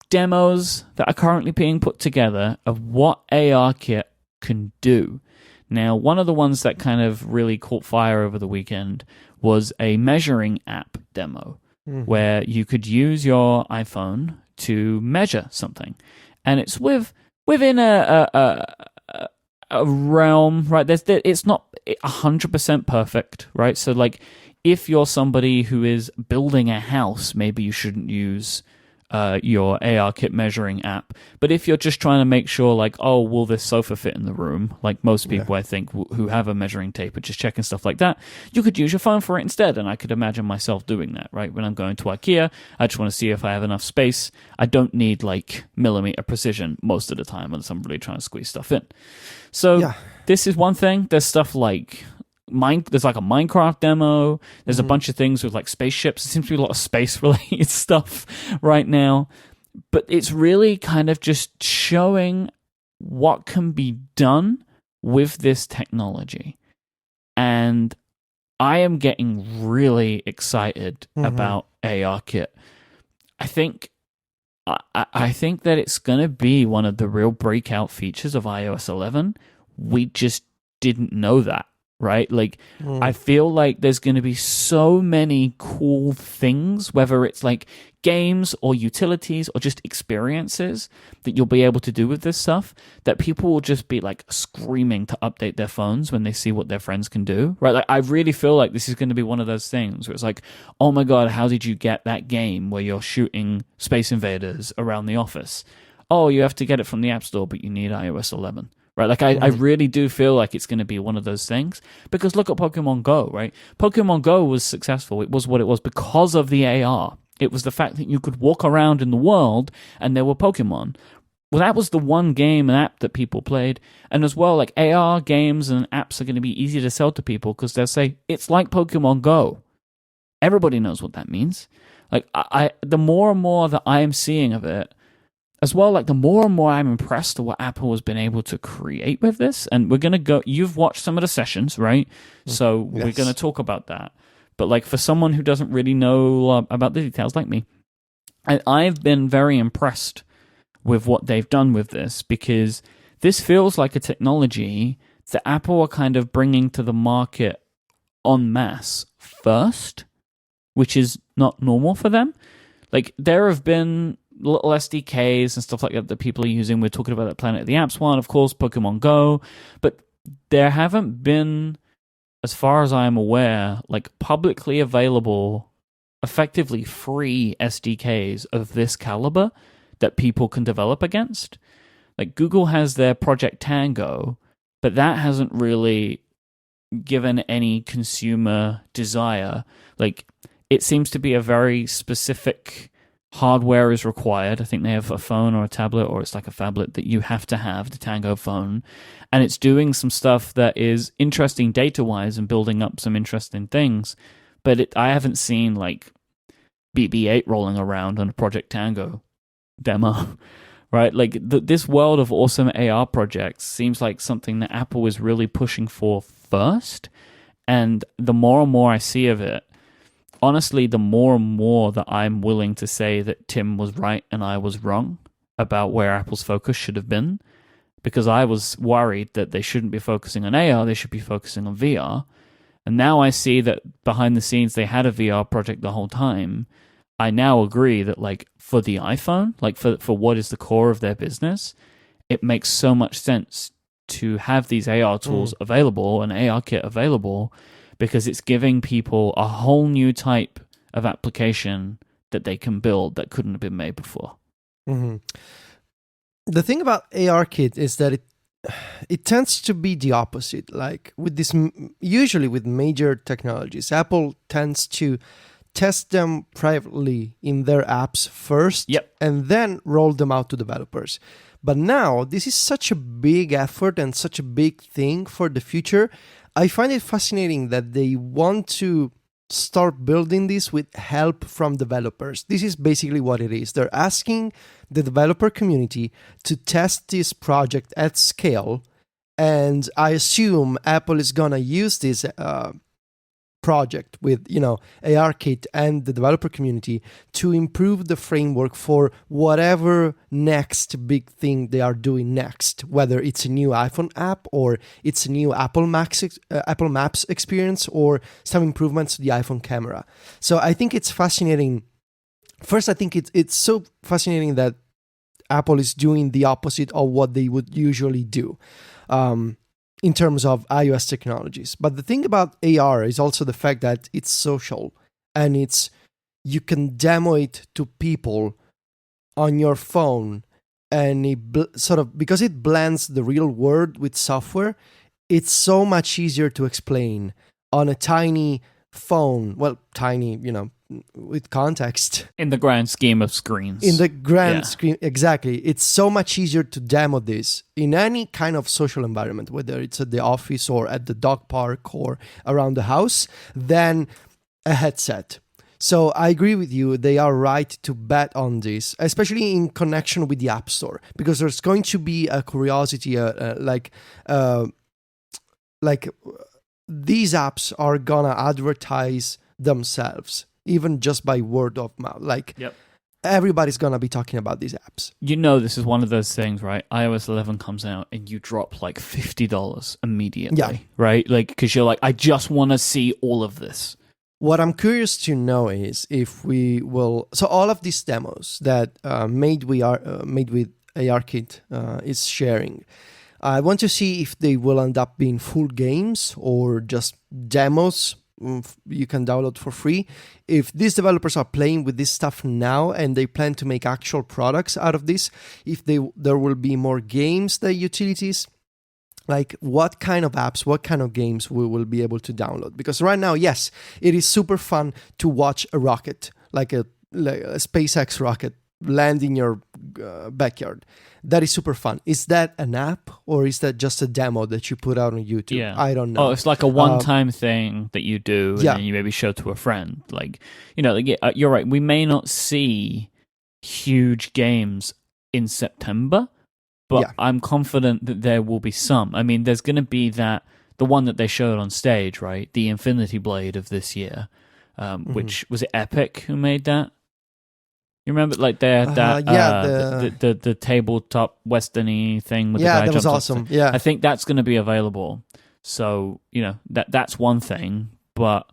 A: demos that are currently being put together of what ARKit can do. Now, one of the ones that kind of really caught fire over the weekend was a measuring app demo where you could use your iPhone to measure something. And it's within a realm, right? It's not 100% perfect, right? So, like, if you're somebody who is building a house, maybe you shouldn't use your ARKit measuring app. But if you're just trying to make sure, like, oh, will this sofa fit in the room? Like most people, I think, who have a measuring tape are just checking stuff like that. You could use your phone for it instead. And I could imagine myself doing that, right? When I'm going to IKEA, I just want to see if I have enough space. I don't need like millimeter precision most of the time unless I'm really trying to squeeze stuff in. So this is one thing. There's stuff like there's like a Minecraft demo. There's a bunch of things with like spaceships. There seems to be a lot of space related stuff right now, but it's really kind of just showing what can be done with this technology. And I am getting really excited about ARKit. I think that it's going to be one of the real breakout features of iOS 11. We just didn't know that. Right? Like, I feel like there's going to be so many cool things, whether it's like games or utilities or just experiences that you'll be able to do with this stuff, that people will just be like screaming to update their phones when they see what their friends can do. Right? Like, I really feel like this is going to be one of those things where it's like, oh my God, how did you get that game where you're shooting Space Invaders around the office? Oh, you have to get it from the App Store, but you need iOS 11. Right, like I really do feel like it's going to be one of those things, because look at Pokemon Go, right? Pokemon Go was successful. It was what it was because of the AR. It was the fact that you could walk around in the world and there were Pokemon. Well, that was the one game and app that people played. And as well, like AR games and apps are going to be easy to sell to people because they'll say, it's like Pokemon Go. Everybody knows what that means. Like the more and more that I am seeing of it, as well, like the more and more I'm impressed at what Apple has been able to create with this. And we're going to go, you've watched some of the sessions, right? So we're going to talk about that. But like for someone who doesn't really know about the details like me, I've been very impressed with what they've done with this, because this feels like a technology that Apple are kind of bringing to the market en masse first, which is not normal for them. Like there have been little SDKs and stuff like that people are using. We're talking about that Planet of the Apps one, of course, Pokemon Go, but there haven't been, as far as I am aware, like publicly available, effectively free SDKs of this caliber that people can develop against. Like Google has their Project Tango, but that hasn't really given any consumer desire. Like it seems to be a very specific hardware is required. I think they have a phone or a tablet, or it's like a phablet that you have to have, the Tango phone. And it's doing some stuff that is interesting data-wise and building up some interesting things. But I haven't seen like BB-8 rolling around on a Project Tango demo, right? Like this world of awesome AR projects seems like something that Apple is really pushing for first. And the more and more I see of it, honestly, the more and more that I'm willing to say that Tim was right and I was wrong about where Apple's focus should have been, because I was worried that they shouldn't be focusing on AR, they should be focusing on VR. And now I see that behind the scenes they had a VR project the whole time. I now agree that like for the iPhone, like for what is the core of their business, it makes so much sense to have these AR tools available and ARKit available, because it's giving people a whole new type of application that they can build that couldn't have been made before.
B: The thing about ARKit is that it tends to be the opposite. Like with this, usually with major technologies, Apple tends to test them privately in their apps first, and then roll them out to developers. But now this is such a big effort and such a big thing for the future. I find it fascinating that they want to start building this with help from developers. This is basically what it is. They're asking the developer community to test this project at scale, and I assume Apple is gonna use this project with ARKit and the developer community to improve the framework for whatever next big thing they are doing next, whether it's a new iPhone app or it's a new Apple Maps experience or some improvements to the iPhone camera. So I think it's fascinating. First, I think it's so fascinating that Apple is doing the opposite of what they would usually do in terms of iOS technologies. But the thing about AR is also the fact that it's social, and you can demo it to people on your phone, and because it blends the real world with software, it's so much easier to explain on a tiny phone. Well, tiny, with context.
A: In the grand scheme of screens.
B: In the grand scheme, exactly. It's so much easier to demo this in any kind of social environment, whether it's at the office or at the dog park or around the house, than a headset. So I agree with you. They are right to bet on this, especially in connection with the App Store, because there's going to be a curiosity, like these apps are gonna advertise themselves, even just by word of mouth. Everybody's gonna be talking about these apps.
A: This is one of those things, right? iOS 11 comes out and you drop like $50 immediately, right? Like, because you're like, I just want to see all of this.
B: What I'm curious to know is if we will. So all of these demos that made with ARKit is sharing. I want to see if they will end up being full games or just demos you can download for free. If these developers are playing with this stuff now and they plan to make actual products out of this, if there will be more games than utilities, like what kind of apps, what kind of games we will be able to download. Because right now, yes, it is super fun to watch a rocket, like a SpaceX rocket, land in your backyard. That is super fun. Is that an app or is that just a demo that you put out on YouTube?
A: Yeah.
B: I don't know.
A: Oh, it's like a one-time thing that you do and then you maybe show to a friend. Like, you're right. We may not see huge games in September, but I'm confident that there will be some. I mean, there's going to be the one that they showed on stage, right? The Infinity Blade of this year, which was it Epic who made that? You remember, like they had that the tabletop westerny thing with the guy.
B: Yeah, that was awesome. Yeah,
A: I think that's going to be available. So that's one thing. But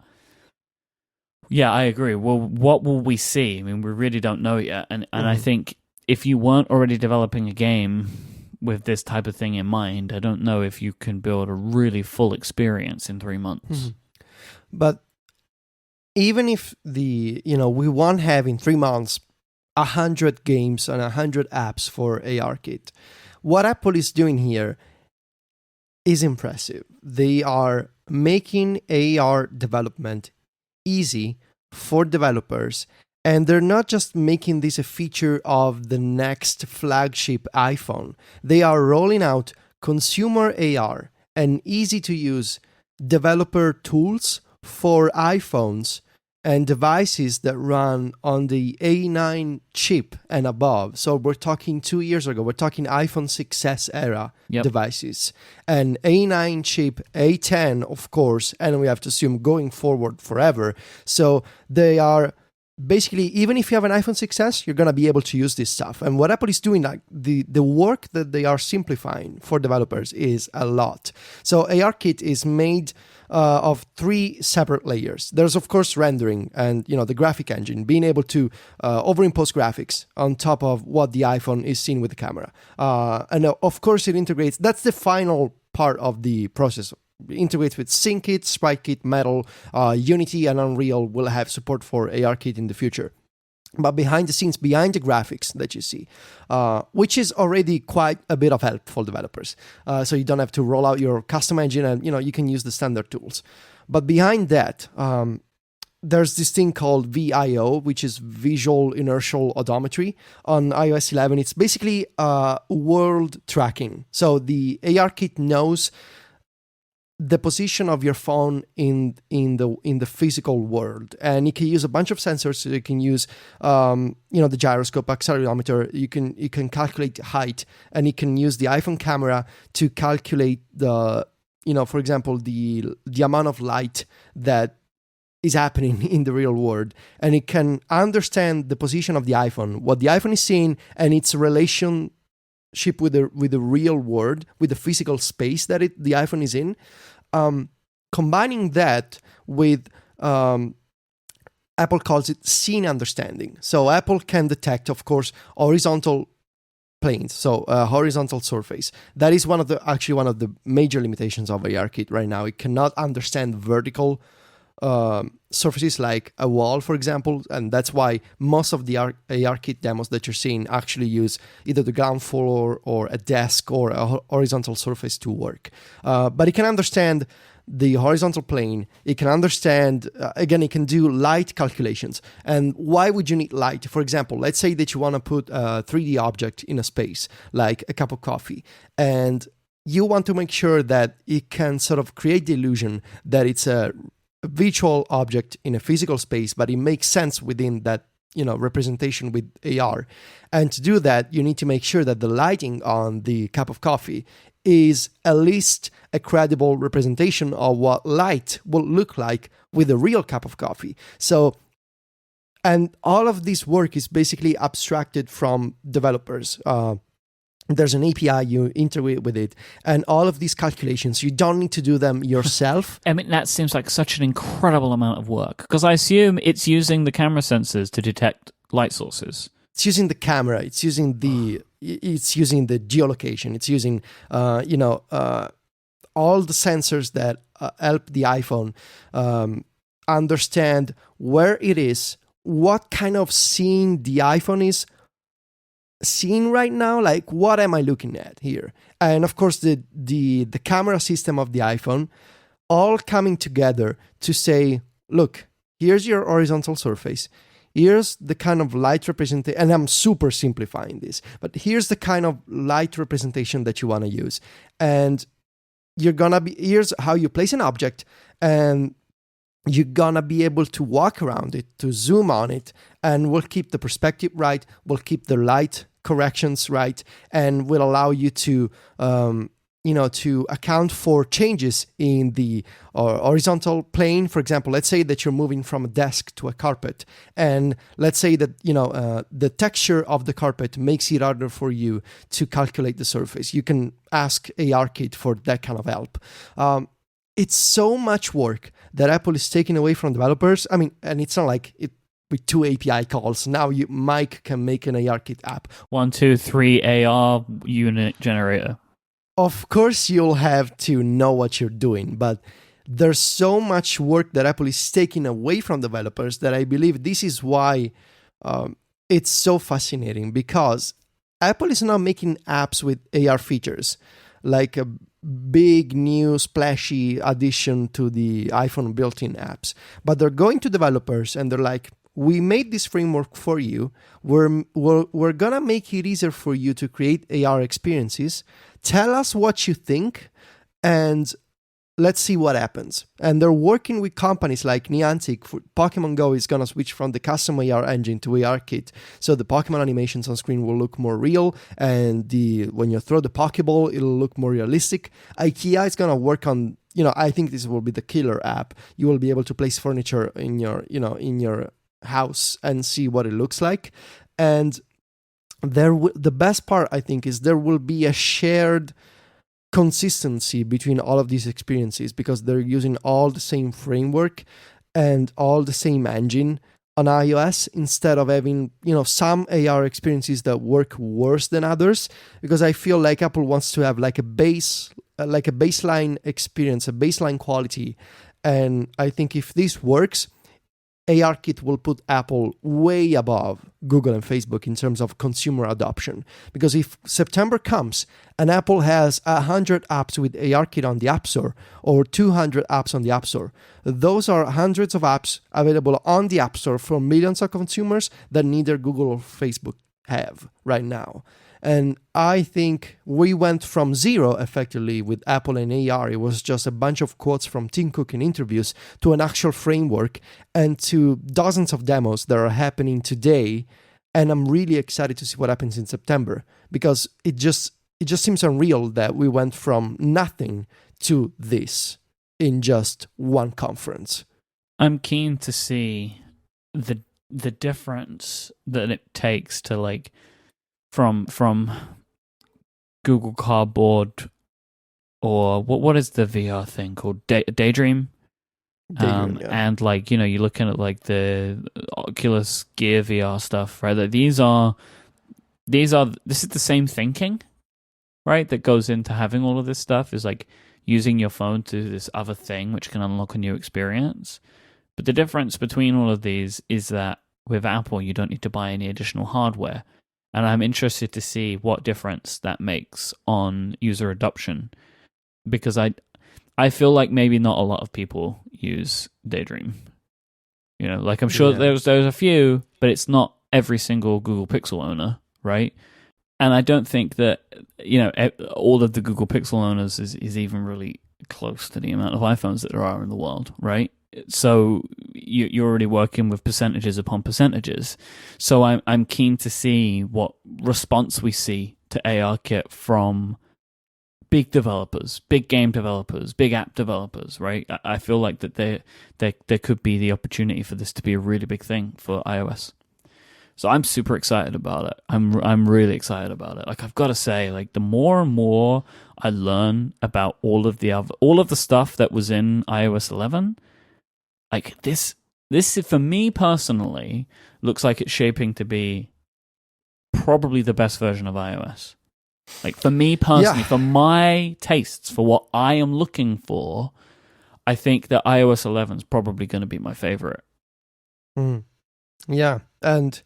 A: yeah, I agree. Well, what will we see? I mean, we really don't know yet. And I think if you weren't already developing a game with this type of thing in mind, I don't know if you can build a really full experience in 3 months.
B: But even if we won't have in 3 months 100 games and 100 apps for ARKit, what Apple is doing here is impressive. They are making AR development easy for developers, and they're not just making this a feature of the next flagship iPhone. They are rolling out consumer AR and easy to use developer tools for iPhones and devices that run on the A9 chip and above. So we're talking 2 years ago, we're talking iPhone 6S era devices. And A9 chip, A10, of course, and we have to assume going forward forever. So they are basically, even if you have an iPhone 6S, you're going to be able to use this stuff. And what Apple is doing, like the work that they are simplifying for developers is a lot. So ARKit is made of 3 separate layers. There's, of course, rendering and, the graphic engine, being able to overimpose graphics on top of what the iPhone is seeing with the camera. And of course, it integrates, that's the final part of the process. It integrates with SyncKit, SpriteKit, Metal, Unity, and Unreal will have support for ARKit in the future. But behind the scenes, behind the graphics that you see, which is already quite a bit of help for developers. So you don't have to roll out your custom engine and, you can use the standard tools. But behind that, there's this thing called VIO, which is Visual Inertial Odometry on iOS 11. It's basically world tracking. So the ARKit knows the position of your phone in the physical world, and you can use a bunch of sensors. So you can use the gyroscope, accelerometer. You can calculate height, and you can use the iPhone camera to calculate the for example the amount of light that is happening in the real world, and it can understand the position of the iPhone, what the iPhone is seeing, and its relationship with the real world, with the physical space that the iPhone is in. Combining that with Apple calls it scene understanding. So Apple can detect, of course, horizontal planes, so horizontal surface. That is one of the major limitations of ARKit right now. It cannot understand vertical surfaces like a wall, for example, and that's why most of the ARKit demos that you're seeing actually use either the ground floor or a desk or a horizontal surface to work. But it can understand the horizontal plane. It can understand, again, it can do light calculations. And why would you need light? For example, let's say that you want to put a 3D object in a space, like a cup of coffee, and you want to make sure that it can sort of create the illusion that it's a virtual object in a physical space, but it makes sense within that, representation with AR. And to do that, you need to make sure that the lighting on the cup of coffee is at least a credible representation of what light will look like with a real cup of coffee. So, and all of this work is basically abstracted from developers. There's an API, you integrate with it, and all of these calculations, you don't need to do them yourself.
A: I mean, that seems like such an incredible amount of work, because I assume it's using the camera sensors to detect light sources.
B: It's using the camera, it's using the geolocation, it's using, all the sensors that help the iPhone understand where it is, what kind of scene the iPhone is seeing right now, like what am I looking at here? And of course the camera system of the iPhone all coming together to say, look, here's your horizontal surface, here's the kind of light representation, and I'm super simplifying this, but here's the kind of light representation that you want to use, and here's how you place an object, and you're gonna be able to walk around it, to zoom on it, and we'll keep the perspective right, we'll keep the light corrections right, and will allow you to to account for changes in the horizontal plane. For example, let's say that you're moving from a desk to a carpet, and let's say that the texture of the carpet makes it harder for you to calculate the surface. You can ask ARKit for that kind of help. It's so much work that Apple is taking away from developers. I mean, and it's not like it with 2 API calls. Now Myke can make an ARKit app.
A: 1, 2, 3 AR unit generator.
B: Of course, you'll have to know what you're doing, but there's so much work that Apple is taking away from developers that I believe this is why it's so fascinating, because Apple is now making apps with AR features, like a big new splashy addition to the iPhone built-in apps. But they're going to developers and they're like, we made this framework for you. We're gonna make it easier for you to create AR experiences. Tell us what you think, and let's see what happens. And they're working with companies like Niantic. Pokemon Go is gonna switch from the custom AR engine to ARKit, so the Pokemon animations on screen will look more real, and when you throw the Pokeball, it'll look more realistic. IKEA is gonna work on, I think this will be the killer app. You will be able to place furniture in your house and see what it looks like. And the best part, I think, is there will be a shared consistency between all of these experiences, because they're using all the same framework and all the same engine on iOS, instead of having some AR experiences that work worse than others. Because I feel like Apple wants to have like a baseline experience, a baseline quality, and I think if this works, ARKit will put Apple way above Google and Facebook in terms of consumer adoption. Because if September comes and Apple has 100 apps with ARKit on the App Store, or 200 apps on the App Store, those are hundreds of apps available on the App Store for millions of consumers that neither Google or Facebook have right now. And I think we went from zero, effectively, with Apple and AR. It was just a bunch of quotes from Tim Cook in interviews, to an actual framework, and to dozens of demos that are happening today. And I'm really excited to see what happens in September, because it just seems unreal that we went from nothing to this in just one conference.
A: I'm keen to see the difference that it takes to from Google Cardboard, or what is the VR thing called? Daydream?
B: Yeah.
A: And you're looking at the Oculus Gear VR stuff, right? That this is the same thinking, right? That goes into having all of this stuff, is using your phone to do this other thing which can unlock a new experience. But the difference between all of these is that with Apple, you don't need to buy any additional hardware. And I'm interested to see what difference that makes on user adoption. Because I feel like maybe not a lot of people use Daydream. You know, like I'm sure there's a few, but it's not every single Google Pixel owner, right? And I don't think that, you know, all of the Google Pixel owners is even really close to the amount of iPhones that there are in the world, right? So you're already working with percentages upon percentages. So I'm keen to see what response we see to ARKit from big developers, big game developers, big app developers, right? I feel like that there could be the opportunity for this to be a really big thing for iOS. So I'm super excited about it. I'm really excited about it. Like I've got to say, like the more and more I learn about all of the stuff that was in iOS 11, like this for me personally looks like it's shaping to be probably the best version of iOS. Like for me personally, for my tastes, for what I am looking for, I think that iOS 11 is probably going to be my favorite.
B: Yeah, and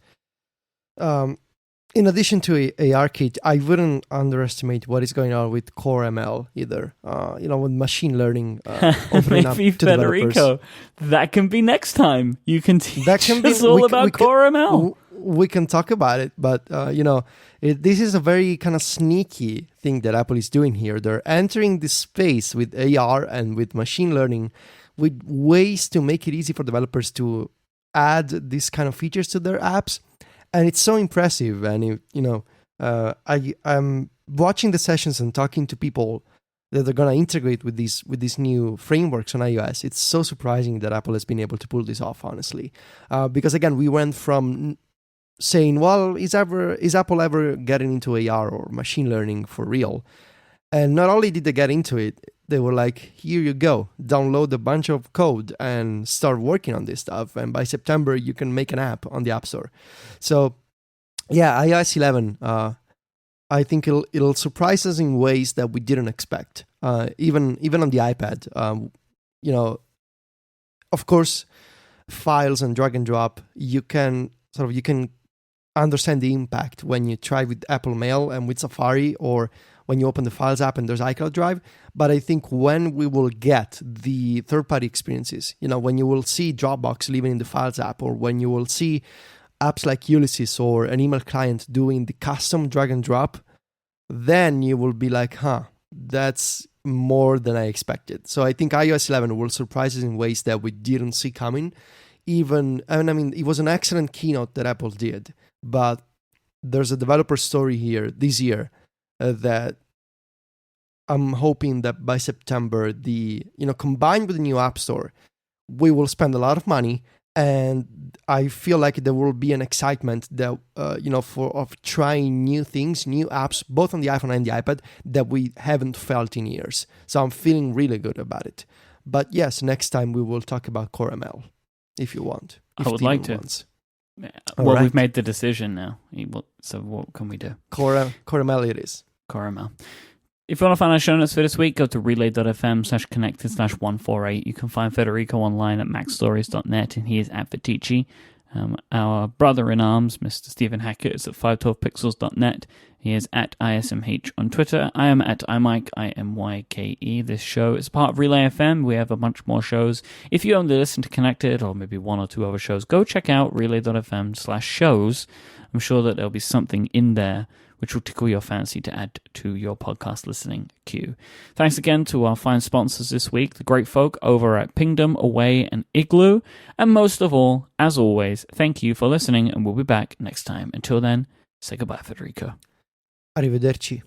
B: in addition to ARKit, I wouldn't underestimate what is going on with Core ML either. You know, with machine learning opening up to
A: Federico,
B: developers.
A: that can be next time. You can teach us all about Core ML.
B: We can talk about it, but you know, this is a very kind of sneaky thing that Apple is doing here. They're entering this space with AR and with machine learning, with ways to make it easy for developers to add these kind of features to their apps, and it's so impressive. And you know, I'm watching the sessions and talking to people that they're gonna integrate with these new frameworks on iOS. It's so surprising that Apple has been able to pull this off, honestly, because again, we went from saying, well, is Apple ever getting into AR or machine learning for real? And not only did they get into it, they were like, here you go, download a bunch of code and start working on this stuff. And by September, you can make an app on the App Store. So yeah, iOS 11, I think it'll surprise us in ways that we didn't expect. Even on the iPad, you know, of course, files and drag and drop, you can understand the impact when you try with Apple Mail and with Safari, or when you open the Files app and there's iCloud Drive. But I think when we will get the third-party experiences, you know, when you will see Dropbox living in the Files app, or when you will see apps like Ulysses or an email client doing the custom drag and drop, then you will be like, that's more than I expected. So I think iOS 11 will surprise us in ways that we didn't see coming. It was an excellent keynote that Apple did, but there's a developer story here this year that I'm hoping that by September, combined with the new App Store, we will spend a lot of money, and I feel like there will be an excitement that of trying new things, new apps, both on the iPhone and the iPad, that we haven't felt in years. So I'm feeling really good about it. But yes, next time we will talk about Core ML, if you want.
A: I would like to. Well, right. We've made the decision now. So what can we do?
B: Core ML it is.
A: Core ML. If you want to find our show notes for this week, go to relay.fm/connected/148. You can find Federico online at macstories.net, and he is at Ticci. Our brother-in-arms, Mr. Stephen Hackett, is at 512pixels.net. He is at ISMH on Twitter. I am at iMyke, IMYKE. This show is part of Relay FM. We have a bunch more shows. If you only listen to Connected, or maybe one or two other shows, go check out relay.fm/shows. I'm sure that there'll be something in there which will tickle your fancy to add to your podcast listening queue. Thanks again to our fine sponsors this week, the great folk over at Pingdom, Away, and Igloo. And most of all, as always, thank you for listening, and we'll be back next time. Until then, say goodbye, Federico.
B: Arrivederci.